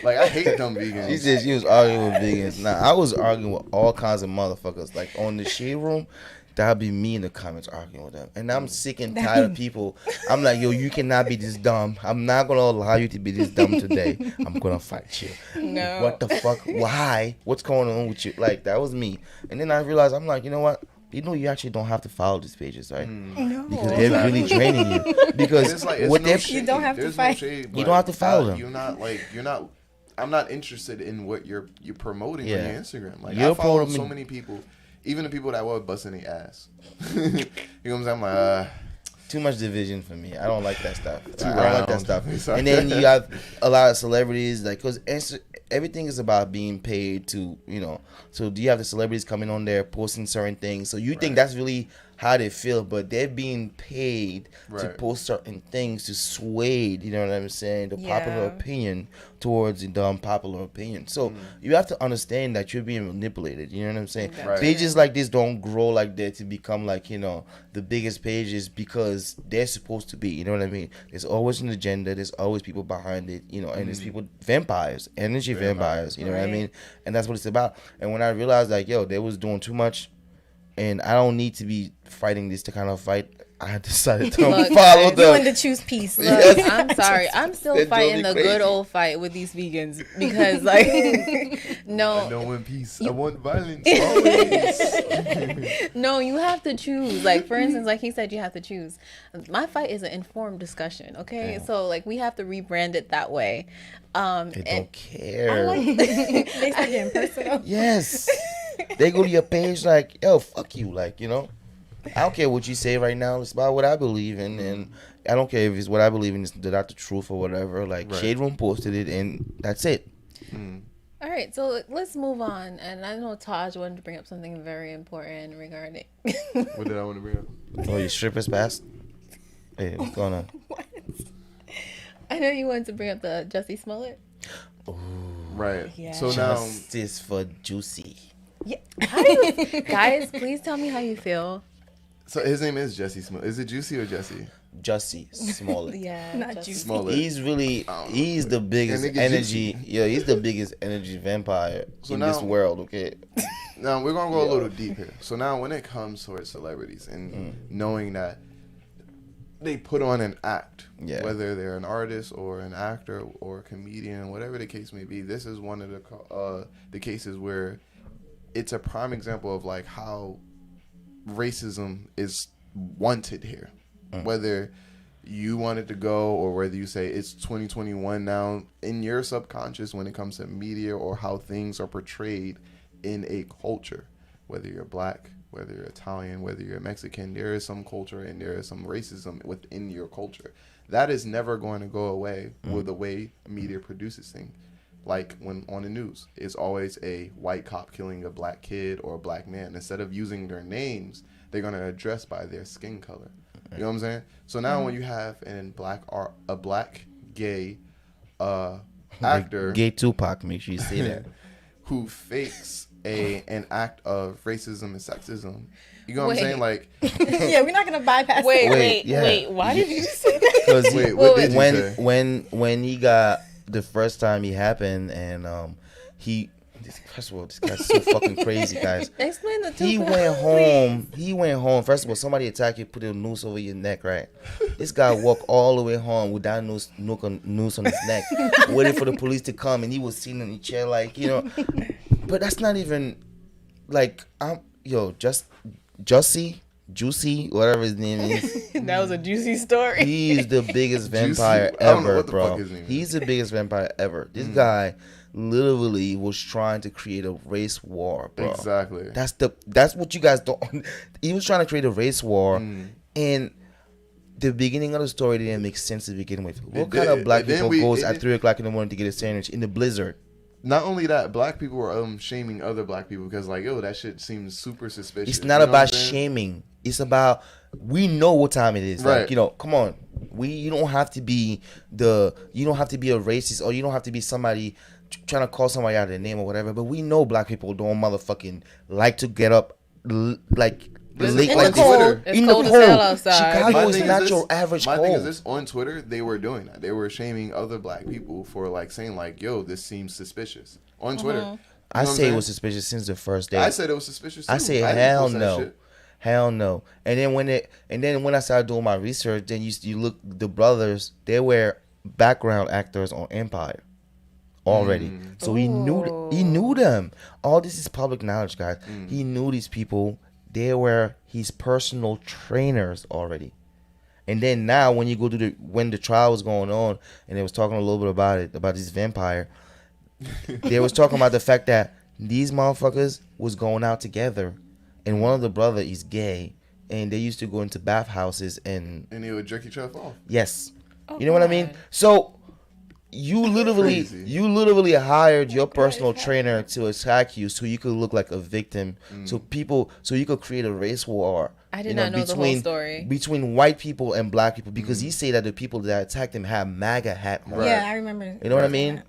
Like, I hate dumb vegans. she said she was arguing with vegans. Nah, I was arguing with all kinds of motherfuckers. Like on the shade room, that'd be me in the comments arguing with them. And I'm sick and tired of people. I'm like, yo, you cannot be this dumb. I'm not gonna allow you to be this dumb today. I'm gonna fight you. No. What the fuck? Why? What's going on with you? Like, that was me. And then I realized, I'm like, you know what? You know, you actually don't have to follow these pages, right? No. Because they're really draining you. Because It's like, it's what no they're shade. You don't have to There's fight. No shade, You but, don't have to follow them. You're not. I'm not interested in what you're promoting on Yeah. your Instagram. Like, You're I follow promoting- so many people, even the people that were busting their ass. You know what I'm saying? I'm like, too much division for me. I don't like that stuff. Too I don't like that round. stuff. Sorry. And then you have a lot of celebrities, like, because everything is about being paid to, you know. So do you have the celebrities coming on there posting certain things? So you think that's really how they feel, but they're being paid to Right. post certain things to sway, you know what I'm saying, the popular Yeah. opinion towards the unpopular opinion. So you have to understand that you're being manipulated, you know what I'm saying? Gotcha. Right. Pages like this don't grow like that to become like, the biggest pages because they're supposed to be, you know what I mean? There's always an agenda, there's always people behind it, and there's people, vampires, energy vampires, you know what I Right. mean? And that's what it's about. And when I realized like, yo, they was doing too much and I don't need to be fighting this to kind of fight, I decided to Look, follow guys, You wanted them. to choose peace. Look, Yes. I'm sorry. I'm still That drove fighting me the crazy. good old fight with these vegans because, like, I no, don't want peace. I want violence. Always. no, you have to choose. Like, for instance, like he said, you have to choose. My fight is an informed discussion. Okay, Yeah. so like we have to rebrand it that way. They And don't care. They start getting personal. Yes. They go to your page like, yo, fuck you. Like, I don't care what you say right now. It's about what I believe in. And I don't care if it's what I believe in, it's not the truth or whatever. Like, Right. Shade Room posted it, and that's it. all right, so let's move on. And I know Taj wanted to bring up something very important regarding. What did I want to bring up? Oh, your strippers passed? Hey, what's going on? I know you wanted to bring up the Jussie Smollett. Right. Yeah. So now, Justice for Juicy. Yeah, how do you guys? Please tell me how you feel. so his name is Jesse Smollett. Is it Juicy or Jesse? Jussie Smollett. Yeah, Not Jussie. juicy. Smollett. He's really, he's the biggest And nigga energy. juicy. Yeah, he's the biggest energy vampire So in now- this world, okay? Now we're gonna go a little deep here. So now, when it comes towards celebrities and knowing that they put on an act, Yeah. whether they're an artist or an actor or a comedian, whatever the case may be, this is one of the cases where it's a prime example of like how racism is wanted here. Whether you want it to go or whether you say it's 2021 now, in your subconscious when it comes to media or how things are portrayed in a culture, whether you're black, whether you're Italian, whether you're Mexican, there is some culture and there is some racism within your culture. That is never going to go away with the way media produces things. Like when on the news, it's always a white cop killing a black kid or a black man. Instead of using their names, they're going to address by their skin color. You know what I'm saying? So now when you have a black gay actor Gay Tupac, make sure you say that. who fakes an act of racism and sexism, you know what I'm saying? Like, Yeah, we're not gonna bypass Wait, it. wait, yeah. wait. Why did you say that? Because Wait, what did you say? when he got the first time he happened, and first of all, this guy's so fucking crazy, guys. Explain the two. He went home. First of all, somebody attacked you, put a noose over your neck, right? This guy walked all the way home with that noose on his neck, waiting for the police to come, and he was sitting in the chair like, But that's not even like Juicy, whatever his name is. That was a juicy story. He's the biggest Juicy. vampire I don't know ever, what the bro. fuck his name is. He's the biggest vampire ever. This guy literally was trying to create a race war, bro. exactly. That's what you guys don't. He was trying to create a race war, and the beginning of the story didn't make sense to begin with. What kind of did. black And then people goes it at did- 3:00 in the morning to get a sandwich in the blizzard? Not only that, black people were shaming other black people because like, yo, that shit seems super suspicious. It's not You know what I'm about saying? shaming. It's about we know what time it is. Right. Like, come on. You don't have to be a racist, or you don't have to be somebody trying to call somebody out of their name or whatever. But we know black people don't motherfucking like to get up like This is late on like this. Twitter. It's In the cold as cold. hell outside. Chicago My is thing not is your this- average My cold. thing is this: on Twitter, they were doing that. They were shaming other black people for like saying like, "Yo, this seems suspicious." On Twitter, You know I what I'm say it saying? was suspicious since the first day. I said it was suspicious. Too. I say didn't hell post that no, shit. hell no. And then when I started doing my research, then you look, the brothers, they were background actors on Empire already, so he knew them. All this is public knowledge, guys. He knew these people. They were his personal trainers already. And then now, when you go to when the trial was going on, and they was talking a little bit about this vampire. They was talking about the fact that these motherfuckers was going out together, and one of the brother is gay, and they used to go into bathhouses and And they would jerk each other off. yes, Oh, you know what I mean. God. So you Crazy. literally hired your personal trainer to attack you so you could look like a victim. So you could create a race war. I did not know the whole story. Between white people and black people, because he say that the people that attacked him had MAGA hat on. Right. Yeah, I remember. You know what I mean?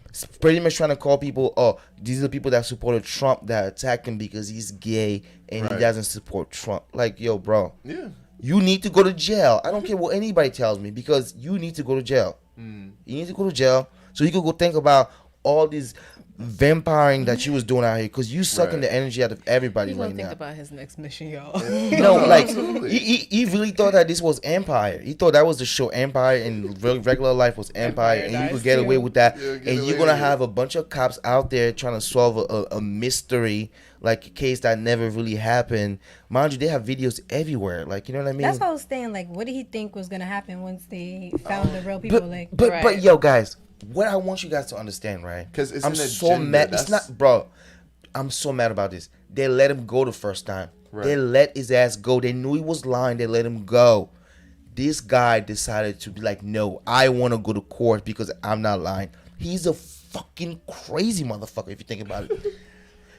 It's pretty much trying to call people, oh, these are the people that supported Trump that attacked him because he's gay and he doesn't support Trump. Like, yo, bro. Yeah. You need to go to jail. I don't care what anybody tells me, because you need to go to jail. You need to go to jail so you could go think about all these vampiring that you was doing out here, because you sucking the energy out of everybody He's right gonna think now. about his next mission, y'all. No, like Absolutely. he really thought that this was Empire. He thought that was the show Empire, and regular life was Empire, and you dies could get too. away with that. Yeah, get And away you're gonna with it. have a bunch of cops out there trying to solve a mystery, like a case that never really happened. Mind you, they have videos everywhere. Like, you know what I mean? That's what I was saying. Like, what did he think was gonna happen once they found the real people? Like, But yo, guys, what I want you guys to understand, right? 'Cause it's I'm an so agenda. mad. It's That's- not, bro. I'm so mad about this. They let him go the first time. Right. They let his ass go. They knew he was lying. They let him go. This guy decided to be like, no, I want to go to court because I'm not lying. He's a fucking crazy motherfucker if you think about it.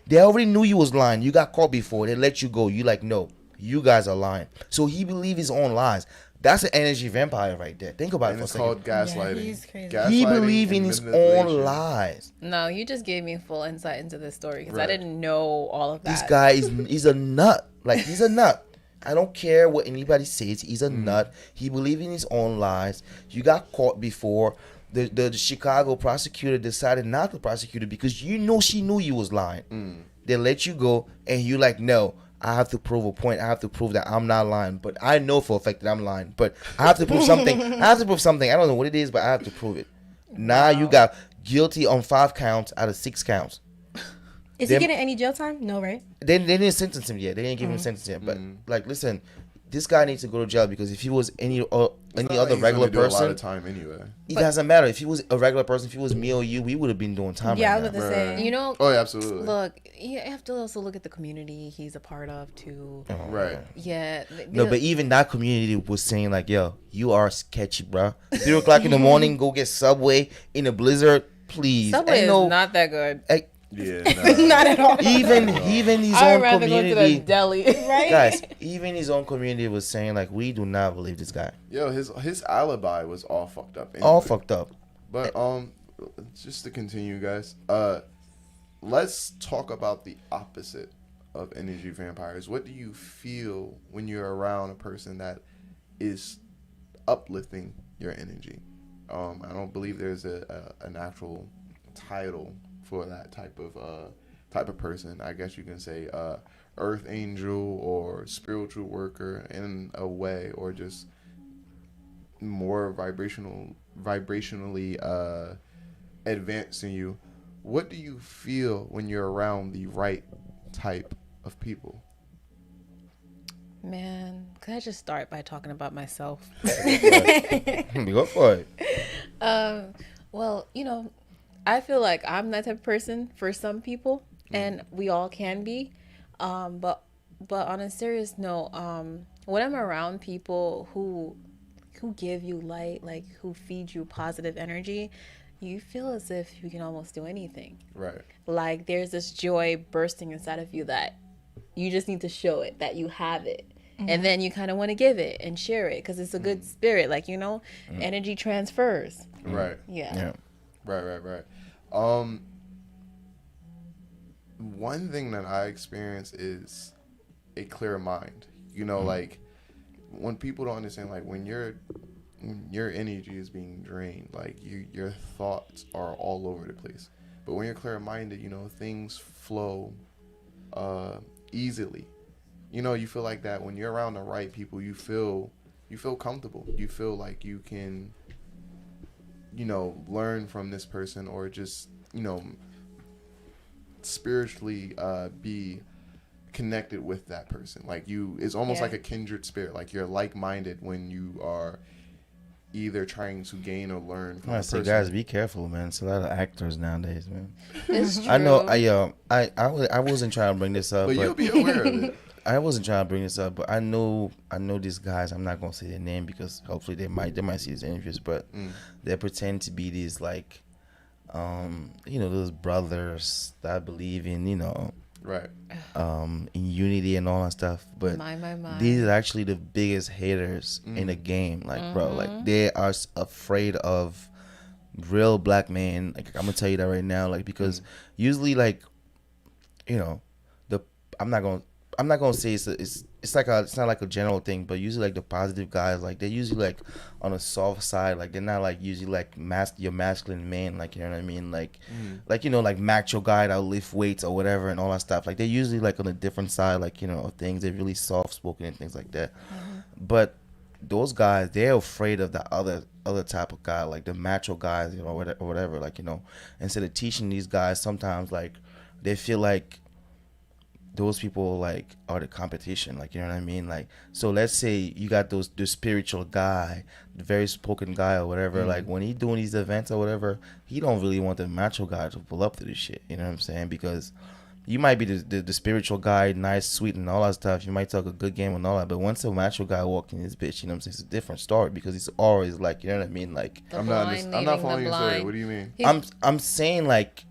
They already knew you was lying. You got caught before. They let you go. You like, no, you guys are lying. So he believed his own lies. That's an energy vampire right there. Think about And it it's for a second. called gaslighting. Yeah, he's crazy. He Gaslighting believed in and his own manipulation. lies. No, you just gave me full insight into this story because I Right. didn't know all of that. This guy he's a nut. Like, he's a nut. I don't care what anybody says. He's a nut. He believed in his own lies. You got caught before. The Chicago prosecutor decided not to prosecute it because she knew you was lying. They let you go, and you like, no, I have to prove a point. I have to prove that I'm not lying. But I know for a fact that I'm lying. But I have to prove something. I have to prove something. I don't know what it is, but I have to prove it. Now you got guilty on 5 counts out of 6 counts. is Them- he getting any jail time? No, right? They didn't sentence him yet. They didn't give him a sentence yet. But like, listen, this guy needs to go to jail because if he was any It's not other like he's regular gonna do a lot person, of time anyway. it doesn't matter. If he was a regular person, if he was me or you, we would have been doing time. Yeah, I right was now. about to say. You know, Oh, yeah, absolutely. look, you have to also look at the community he's a part of too. Right. Yeah. No, but even that community was saying like, "Yo, you are sketchy, bro. 3:00 in the morning, go get Subway in a blizzard, please." Subway Ain't is no, not that good. Yeah. Not at all. even his I'd own rather go to the community, deli. Right? guys. Even his own community was saying like, "We do not believe this guy. Yo, his alibi was all fucked up. All anyway. fucked up." But just to continue, guys. Let's talk about the opposite of energy vampires. What do you feel when you're around a person that is uplifting your energy? I don't believe there's an actual title for that type of person. I guess you can say earth angel or spiritual worker in a way, or just more vibrationally advanced than you. What do you feel when you're around the right type of people? Man, could I just start by talking about myself? Go for it. Well, you know, I feel like I'm that type of person for some people, and we all can be. But on a serious note, when I'm around people who give you light, like who feed you positive energy, you feel as if you can almost do anything. Right. Like there's this joy bursting inside of you that you just need to show it, that you have it. And then you kind of want to give it and share it because it's a good spirit. Like, you know, energy transfers. Right. Yeah. Right. One thing that I experience is a clear mind. You know, like when people don't understand, like when your energy is being drained, like your thoughts are all over the place. But when you're clear minded, you know, things flow easily. You know, you feel like that when you're around the right people, you feel comfortable. You feel like you can, you know, learn from this person, or just, you know, spiritually be connected with that person. Like it's almost like a kindred spirit. Like you're like-minded when you are either trying to gain or learn from I a say, person. guys, be careful, man. It's a lot of actors nowadays, man. It's true. I know. I wasn't trying to bring this up, But but you'll be aware of it. I wasn't trying to bring this up, but I know these guys. I'm not gonna say their name because hopefully they might see this interest, but they pretend to be these like, those brothers that believe in, Right. in unity and all that stuff. But My. these are actually the biggest haters in the game. Like, bro, like they are afraid of real black men. Like, I'm gonna tell you that right now. Like, because usually, like, the I'm not gonna say it's not like a general thing, but usually like the positive guys, like they're usually like on the soft side, like they're not like usually like your masculine man, like, you know what I mean, like like macho guy that lift weights or whatever and all that stuff. Like they're usually like on a different side, like, of things. They're really soft spoken and things like that. But those guys, they're afraid of the other type of guy, like the macho guys, or whatever. Like, instead of teaching these guys, sometimes like they feel like those people like are the competition, like, you know what I mean. Like, so let's say you got the spiritual guy, the very spoken guy or whatever, like when he doing these events or whatever, he don't really want the macho guy to pull up to this shit, you know what I'm saying? Because you might be the spiritual guy, nice, sweet and all that stuff, you might talk a good game and all that, but once a macho guy walk in this bitch, you know what I'm saying, it's a different story, because he's always like, you know what I mean, like I'm not following your story. What do you mean? I'm saying, like,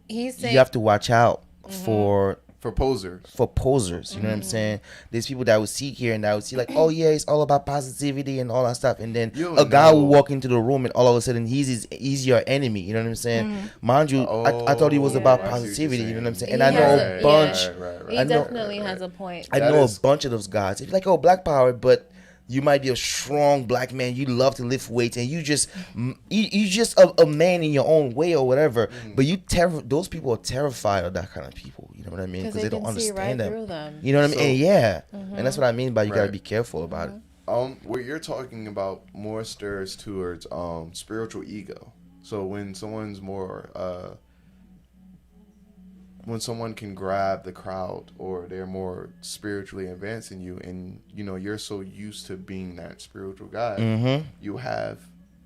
He's saying you have to watch out for posers. You know what I'm saying? There's people that would see here and that would see like, oh yeah, it's all about positivity and all that stuff, and then a guy will walk into the room and all of a sudden he's your enemy. You know what I'm saying? Mind you, I thought he was about positivity. You know what I'm saying? And I know a bunch. He definitely has a point. I know a bunch of those guys. It's like, oh, black power, but you might be a strong black man. You love to lift weights, and you just a man in your own way or whatever. But those people are terrified of that kind of people. You know what I mean? Because they don't understand them. You know what I mean? And that's what I mean by you gotta be careful about it. What you're talking about more stirs towards spiritual ego. So when someone's more when someone can grab the crowd, or they're more spiritually advanced than you, and you're so used to being that spiritual guy, you have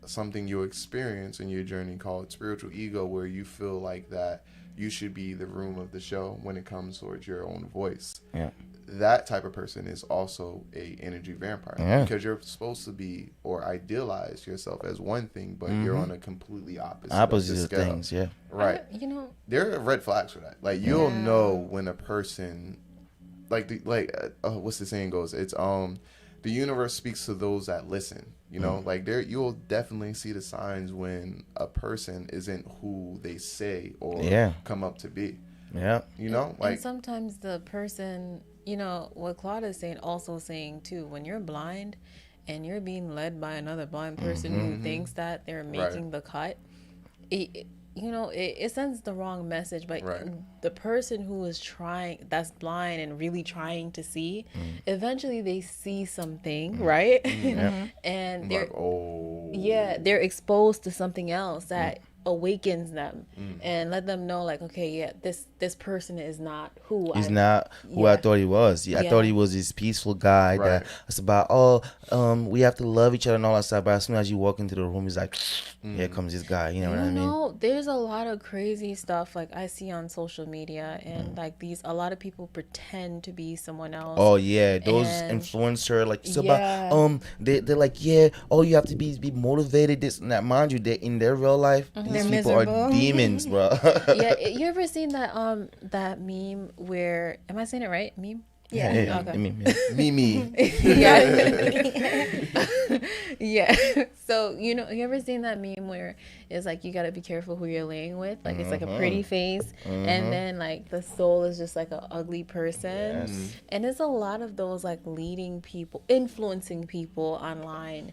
something you experience in your journey called spiritual ego, where you feel like that you should be the room of the show when it comes towards your own voice. That type of person is also a energy vampire, because you're supposed to be or idealize yourself as one thing, but you're on a completely opposite of things. Right. There are red flags for that. Like, you'll know when a person, what's the saying goes? It's the universe speaks to those that listen. Like you'll definitely see the signs when a person isn't who they say or come up to be. And sometimes the person, what Claude is saying too, when you're blind and you're being led by another blind person who thinks that they're making the cut, it sends the wrong message. But the person who is that's blind and really trying to see, eventually they see something, right? And they're exposed to something else that awakens them and let them know, like, okay, this person is not who I thought he was. I thought he was this peaceful guy that's about we have to love each other and all that stuff, but as soon as you walk into the room, he's like, here comes this guy. You know what I mean? There's a lot of crazy stuff like I see on social media, and like a lot of people pretend to be someone else. Oh yeah, those influencer, like, it's about they're like, you have to be motivated, this and that. Mind you, they in their real life, these people are demons, bro. You ever seen that meme where, am I saying it right? Meme? Yeah. Mimi. So, you ever seen that meme where it's like, you got to be careful who you're laying with? Like, it's like a pretty face, and then like the soul is just like an ugly person. And there's a lot of those like leading people, influencing people online.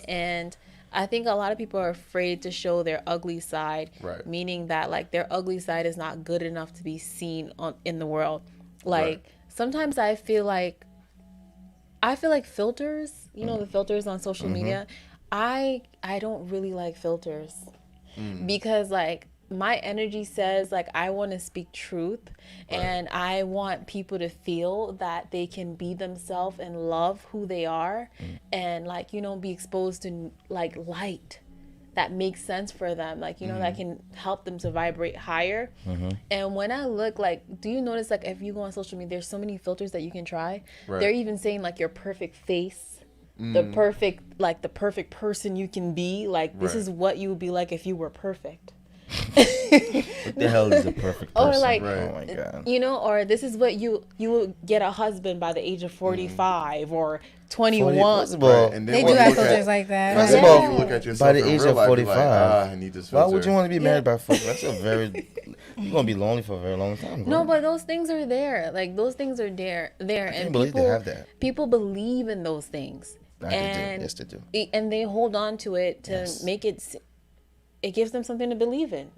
And I think a lot of people are afraid to show their ugly side, meaning that like their ugly side is not good enough to be seen in the world. Like, sometimes I feel like filters, the filters on social media, I don't really like filters, because like my energy says like I want to speak truth, and I want people to feel that they can be themselves and love who they are, and like, be exposed to like light. that makes sense for them, like, you know, that can help them to vibrate higher. And when I look, like, do you notice, like, if you go on social media, there's so many filters that you can try. They're even saying, like, your perfect face, the perfect person you can be, like, this is what you would be like if you were perfect. What the hell is a perfect person? Or like, oh my god, you know, or this is what you will get a husband by the age of 45 or 21. Right. And then They when do you have look filters at, like that. First and of then all, when you look at yourself by the in age real of life, you're 45, like, I need this why filter. would you want to be married by 40? That's a very, you're gonna be lonely for a very long time. No, bro. but those things are there. Like, those things are there, and believe they people have that. people believe in those things, Nah, they do. and Yes, they do. and they hold on to it to Yes. make it gives them something to believe in,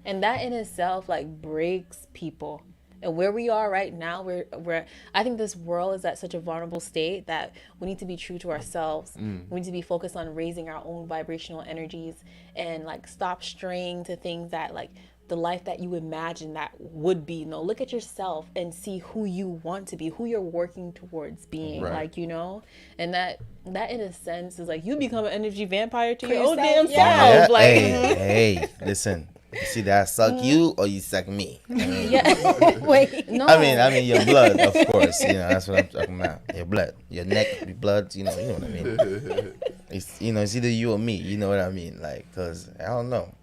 and that in itself, like, breaks people. And where we are right now, we're I think this world is at such a vulnerable state that we need to be true to ourselves. We need to be focused on raising our own vibrational energies and, like, stop straying to things that, like, the life that you imagine that would be. No, look at yourself and see who you want to be, who you're working towards being. Right. Like, you know, and that in a sense is like you become an energy vampire to your yourself, own damn yeah. self. Like, hey, listen. You see that I suck you or you suck me? yeah. Wait. No. I mean your blood, of course. You know that's what I'm talking about. Your blood, your neck, your blood. You know what I mean. It's it's either you or me. You know what I mean? Like, cause I don't know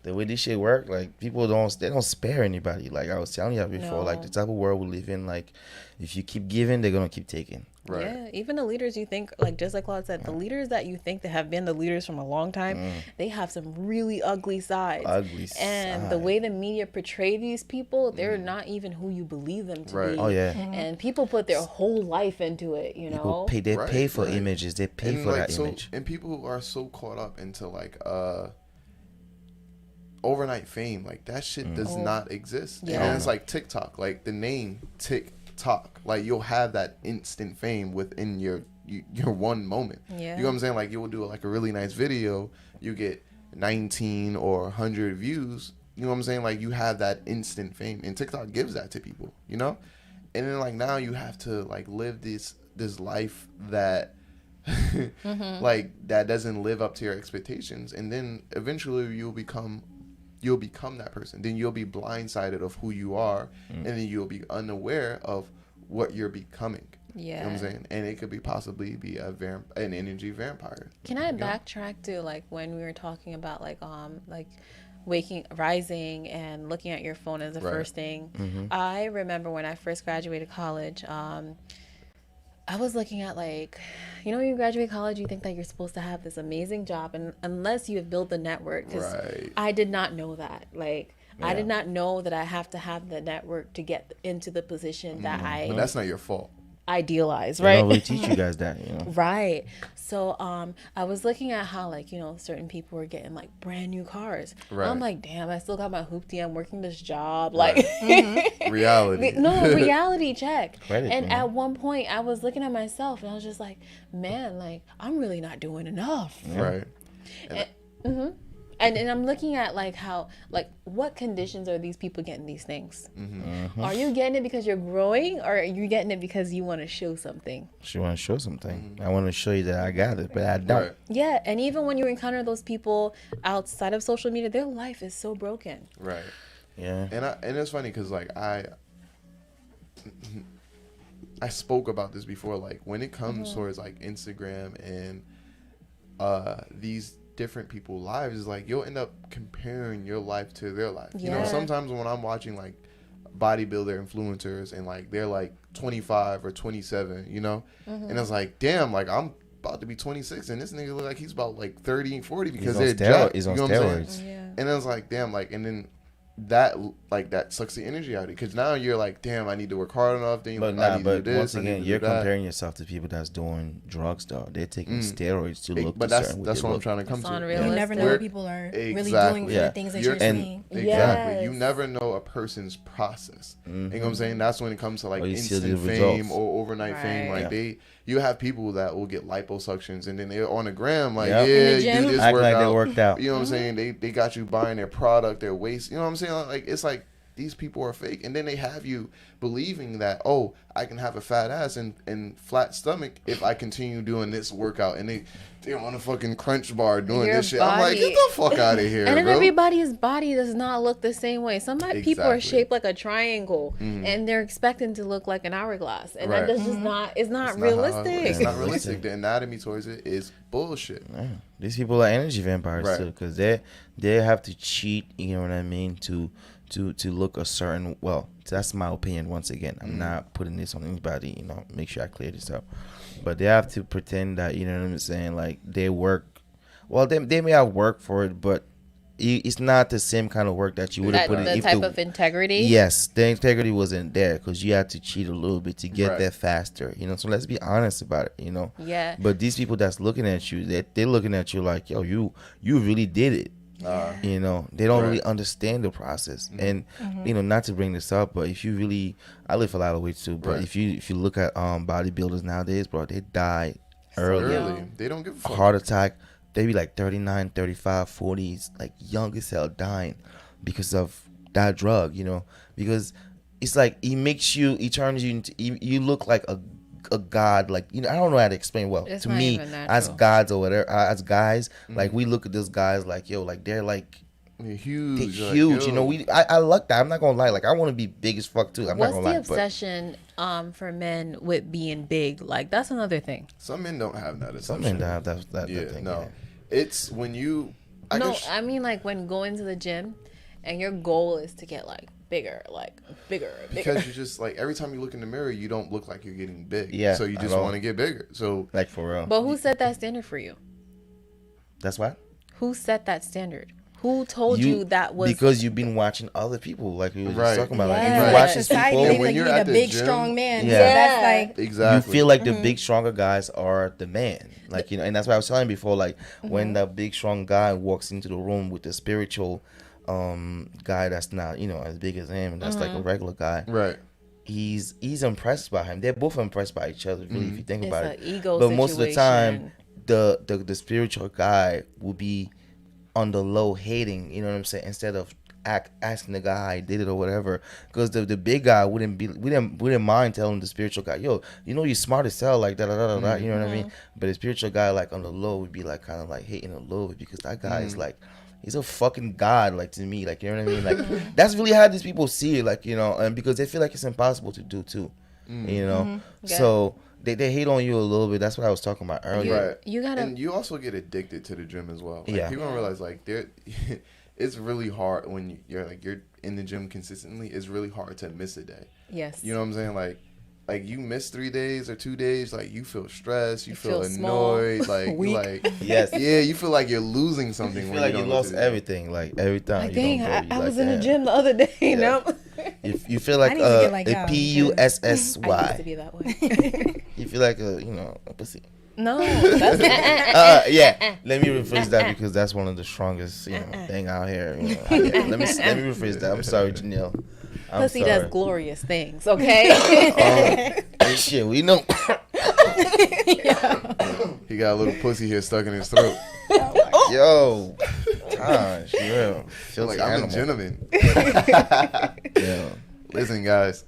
the way this shit work. Like, people don't spare anybody. Like I was telling you before. No. Like, the type of world we live in. Like, if you keep giving, they're gonna keep taking. Right. Yeah, even the leaders you think, like, just like Claude said, the leaders that you think that have been the leaders from a long time, they have some really ugly sides. And the way the media portray these people, they're not even who you believe them to Right. be. Oh yeah. And people put their whole life into it, you know? People pay. They pay for Right. images. They pay And for like, that image. And people are so caught up into, like, overnight fame. Like, that shit does not exist. Yeah. And it's like TikTok. Like, the name TikTok. Like, you'll have that instant fame within your one moment. Yeah. You know what I'm saying? Like, you will do, like, a really nice video. You get 19 or 100 views. You know what I'm saying? Like, you have that instant fame. And TikTok gives that to people, you know? And then, like, now you have to, like, live this life that like, that doesn't live up to your expectations. And then eventually you'll become that person. Then you'll be blindsided of who you are, and then you'll be unaware of what you're becoming. Yeah. You know what I'm saying? And it could be possibly be an energy vampire. Can I backtrack to, like, when we were talking about, like rising and looking at your phone as the first thing? I remember when I first graduated college, I was looking at, like, you know, when you graduate college, you think that you're supposed to have this amazing job, and unless you have built the network, because I did not know that. Like, I did not know that I have to have the network to get into the position that But that's not your fault. idealize, They right? don't really teach you guys that, Right. So I was looking at how, like, you know, certain people were getting, like, brand new cars. Right. I'm like, damn, I still got my hoopty. I'm working this job. Like, Reality. no, reality check. Credit, And man. at one point, I was looking at myself and I was just like, man, like, I'm really not doing enough. Right. And I'm looking at, like, how, like, what conditions are these people getting these things? Are you getting it because you're growing, or are you getting it because you want to show something? She want to show something. I want to show you that I got it, but I don't. Right. Yeah, and even when you encounter those people outside of social media, their life is so broken. Right. Yeah. And it's funny because, like, I spoke about this before. Like, when it comes towards, like, Instagram and these different people's lives, is like, you'll end up comparing your life to their life. You know, Yeah. sometimes when I'm watching, like, bodybuilder influencers and, like, they're like 25 or 27, you know, and it's like, damn, like, I'm about to be 26 and this nigga look like he's about like 30 and 40 because they're jacked. He's You on know what I'm saying? steroids. Yeah. And then it's like, damn, like, and then that, like, that sucks the energy out of it, because now you're like, damn, I need to work hard enough. Then you're But like, I nah, need to do but this. once I need again, to do you're that. comparing yourself to people that's doing drugs, though. They're taking steroids to look. But to that's certain way that's they what I'm look. trying to come It's to. unrealistic. You never know We're- what people are really Exactly. doing for Yeah. the things that You're- you're and- seeing. Exactly. You Yes. never know a person's process. You know what I'm saying? That's when it comes to, like, Or you see instant the fame results. or overnight fame. Right. Like, you have people that will get liposuctions and then they're on the gram like, Yep. yeah, In the you gym. do this Act like they workout. worked out. You know what I'm saying? They got you buying their product, their waist. You know what I'm saying? Like, it's like these people are fake. And then they have you believing that, oh, I can have a fat ass and flat stomach if I continue doing this workout. And they're on a fucking crunch bar doing Your this shit. I'm like, body- get the fuck out of here, And then bro. everybody's body does not look the same way. Some people are Exactly. shaped like a triangle, and they're expecting to look like an hourglass, and Right. that's just not. It's not It's realistic. It's not realistic. The anatomy towards it is bullshit. Yeah. These people are energy vampires Right. too, because they have to cheat. You know what I mean? To look a certain. Well, that's my opinion. Once again, I'm not putting this on anybody. You know, make sure I clear this up. But they have to pretend that, you know what I'm saying, like they work. Well, they may have worked for it, but it's not the same kind of work that you would have put in. The if type of integrity. Yes, the integrity wasn't there because you had to cheat a little bit to get Right. there faster. You know, so let's be honest about it. You know. Yeah. But these people that's looking at you, they're looking at you like, yo, you really did it. You know, they don't really understand the process. And you know, not to bring this up, but if you really, I lift a lot of weight too. But Right. if you look at bodybuilders nowadays, bro, they die early. Early. They don't give a fuck. Heart attack, they be like 39, 35, 40s, like young as hell, dying because of that drug. You know, because it's like he turns you into, you look like a god. Like, you know, I don't know how to explain. Well, It's to not me, even as natural. gods or whatever, as guys, like we look at those guys like, yo, like they're like. They're huge. They're like, huge, yo. you know. I like that. I'm not gonna lie. Like, I want to be big as fuck too. I'm What's not the gonna lie. obsession for men with being big? Like, that's another thing. Some men don't have that. But some men assumption. have that Yeah, thing. no. Yeah. It's when you. I mean like when going to the gym, and your goal is to get like bigger. Because you just like every time you look in the mirror, you don't look like you're getting big. Yeah, So you at just all. want to get bigger. So Like, for real. But who set that standard for you? That's why. Who set that standard? Who told you that was because you've been watching other people, like we were just Right. talking about. Like, Yeah. if you Right. watch these Society, people, they when be like, you you're need at a the big, gym- strong man. Yeah. So that's like, you exactly. feel like the big, stronger guys are the man. Like, you know, and that's what I was telling you before. Like, when that big, strong guy walks into the room with the spiritual guy that's not, you know, as big as him, and that's like a regular guy. Right. He's impressed by him. They're both impressed by each other, really, if you think It's about an it. ego But most of the time, situation. the spiritual guy will be on the low hating, you know what I'm saying, instead of asking the guy how he did it or whatever. Because the big guy wouldn't mind telling the spiritual guy, yo, you know, you're smart as hell, like da da da da, you know what I mean? But the spiritual guy, like on the low, would be like kind of like hating a little bit because that guy is like, he's a fucking god, like, to me, like, you know what I mean? Like, that's really how these people see it, like, you know, and because they feel like it's impossible to do too, you know. Yeah. So they hate on you a little bit. That's what I was talking about earlier. Right. You gotta- And you also get addicted to the gym as well. Like, Yeah. People don't realize like it's really hard when you're in the gym consistently. It's really hard to miss a day. Yes. You know what I'm saying? Like you miss 3 days or 2 days, like you feel stressed, you feel small, annoyed, like you weak. like Yes. yeah, you feel like you're losing something. You when feel like you you don't go lost to the gym. everything, like every time. Like, you dang, don't go, you I like, was in the damn. gym the other day, you know? You feel like I need to get like a y'all. PUSSY. I used to be that way. You feel like a pussy. No, that's Yeah. Let me rephrase that because that's one of the strongest, thing out here. You know. Yeah, let me rephrase that. I'm sorry, Janelle. I'm pussy sorry. does glorious things, okay? Hey, shit, we know. He got a little pussy here stuck in his throat. Yo, Taj, real. Feels Like like I'm animal. a gentleman. Yeah. Listen, guys.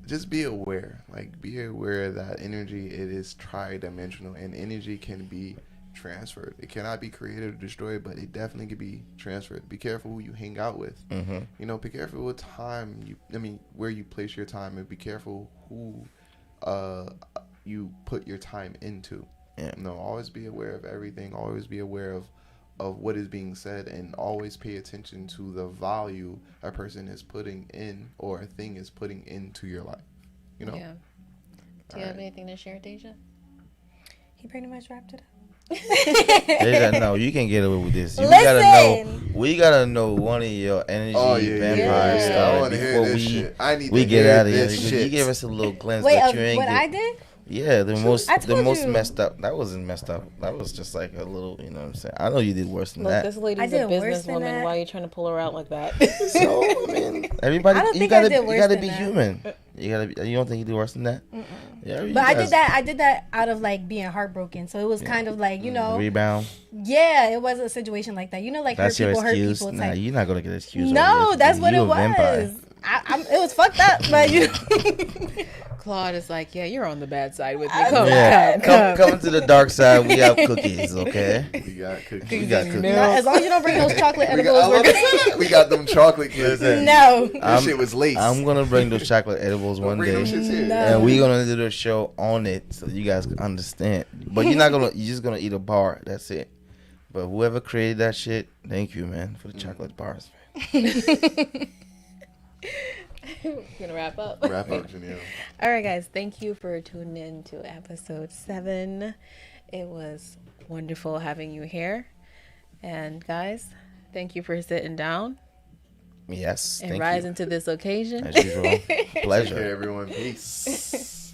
Just be aware. Like, be aware that energy, it is tri-dimensional, and energy can be transferred. It cannot be created or destroyed, but it definitely can be transferred. Be careful who you hang out with. Mm-hmm. You know, be careful what time where you place your time, and be careful who you put your time into. Yeah. You know, always be aware of everything. Always be aware of what is being said, and always pay attention to the value a person is putting in or a thing is putting into your life. You know? Yeah. Do you have anything to share, Deja? he pretty much wrapped it up. No, you can get away with this. Listen. We gotta know one of your energy vampire yeah. stories I want to hear before this shit. I need we to get hear out of here. this Because shit. you gave us a little glimpse, Wait, but you ain't what get, I did? Yeah, the most I told you. messed up. That wasn't messed up. That was just like a little, you know what I'm saying? I know you did worse than Look, that. this I lady's did a worse than businesswoman. that. Why are you trying to pull her out like that? So, I mean, everybody, I don't you think I gotta, did you worse gotta than be that. human. You don't think you did worse than that? Yeah, you But I guys did that out of like being heartbroken. So it was kind of like, you know, rebound. yeah, it was a situation like that. You know, like That's your hurt excuse. people Nah, type. you're not gonna get excused. No, that's what you it a vampire. was. It was fucked up, but you know. Claude is like, yeah, you're on the bad side with me. Yeah, come to the dark side. We have cookies, okay? We got cookies. We got cookies. No, as long as you don't bring those chocolate edibles, we're good. We got them chocolate cookies. No. That shit was laced. I'm gonna bring those chocolate edibles one Bring them day, shits here. No. and we're gonna do the show on it so you guys can understand. But you're not gonna. You're just gonna eat a bar. That's it. But whoever created that shit, thank you, man, for the chocolate bars. We're gonna wrap up. Wrap up, Janelle. All right, guys. Thank you for tuning in to episode 7. It was wonderful having you here. And guys, thank you for sitting down Yes, and thank rising you. to this occasion. As usual, Take care, pleasure. everyone. Peace.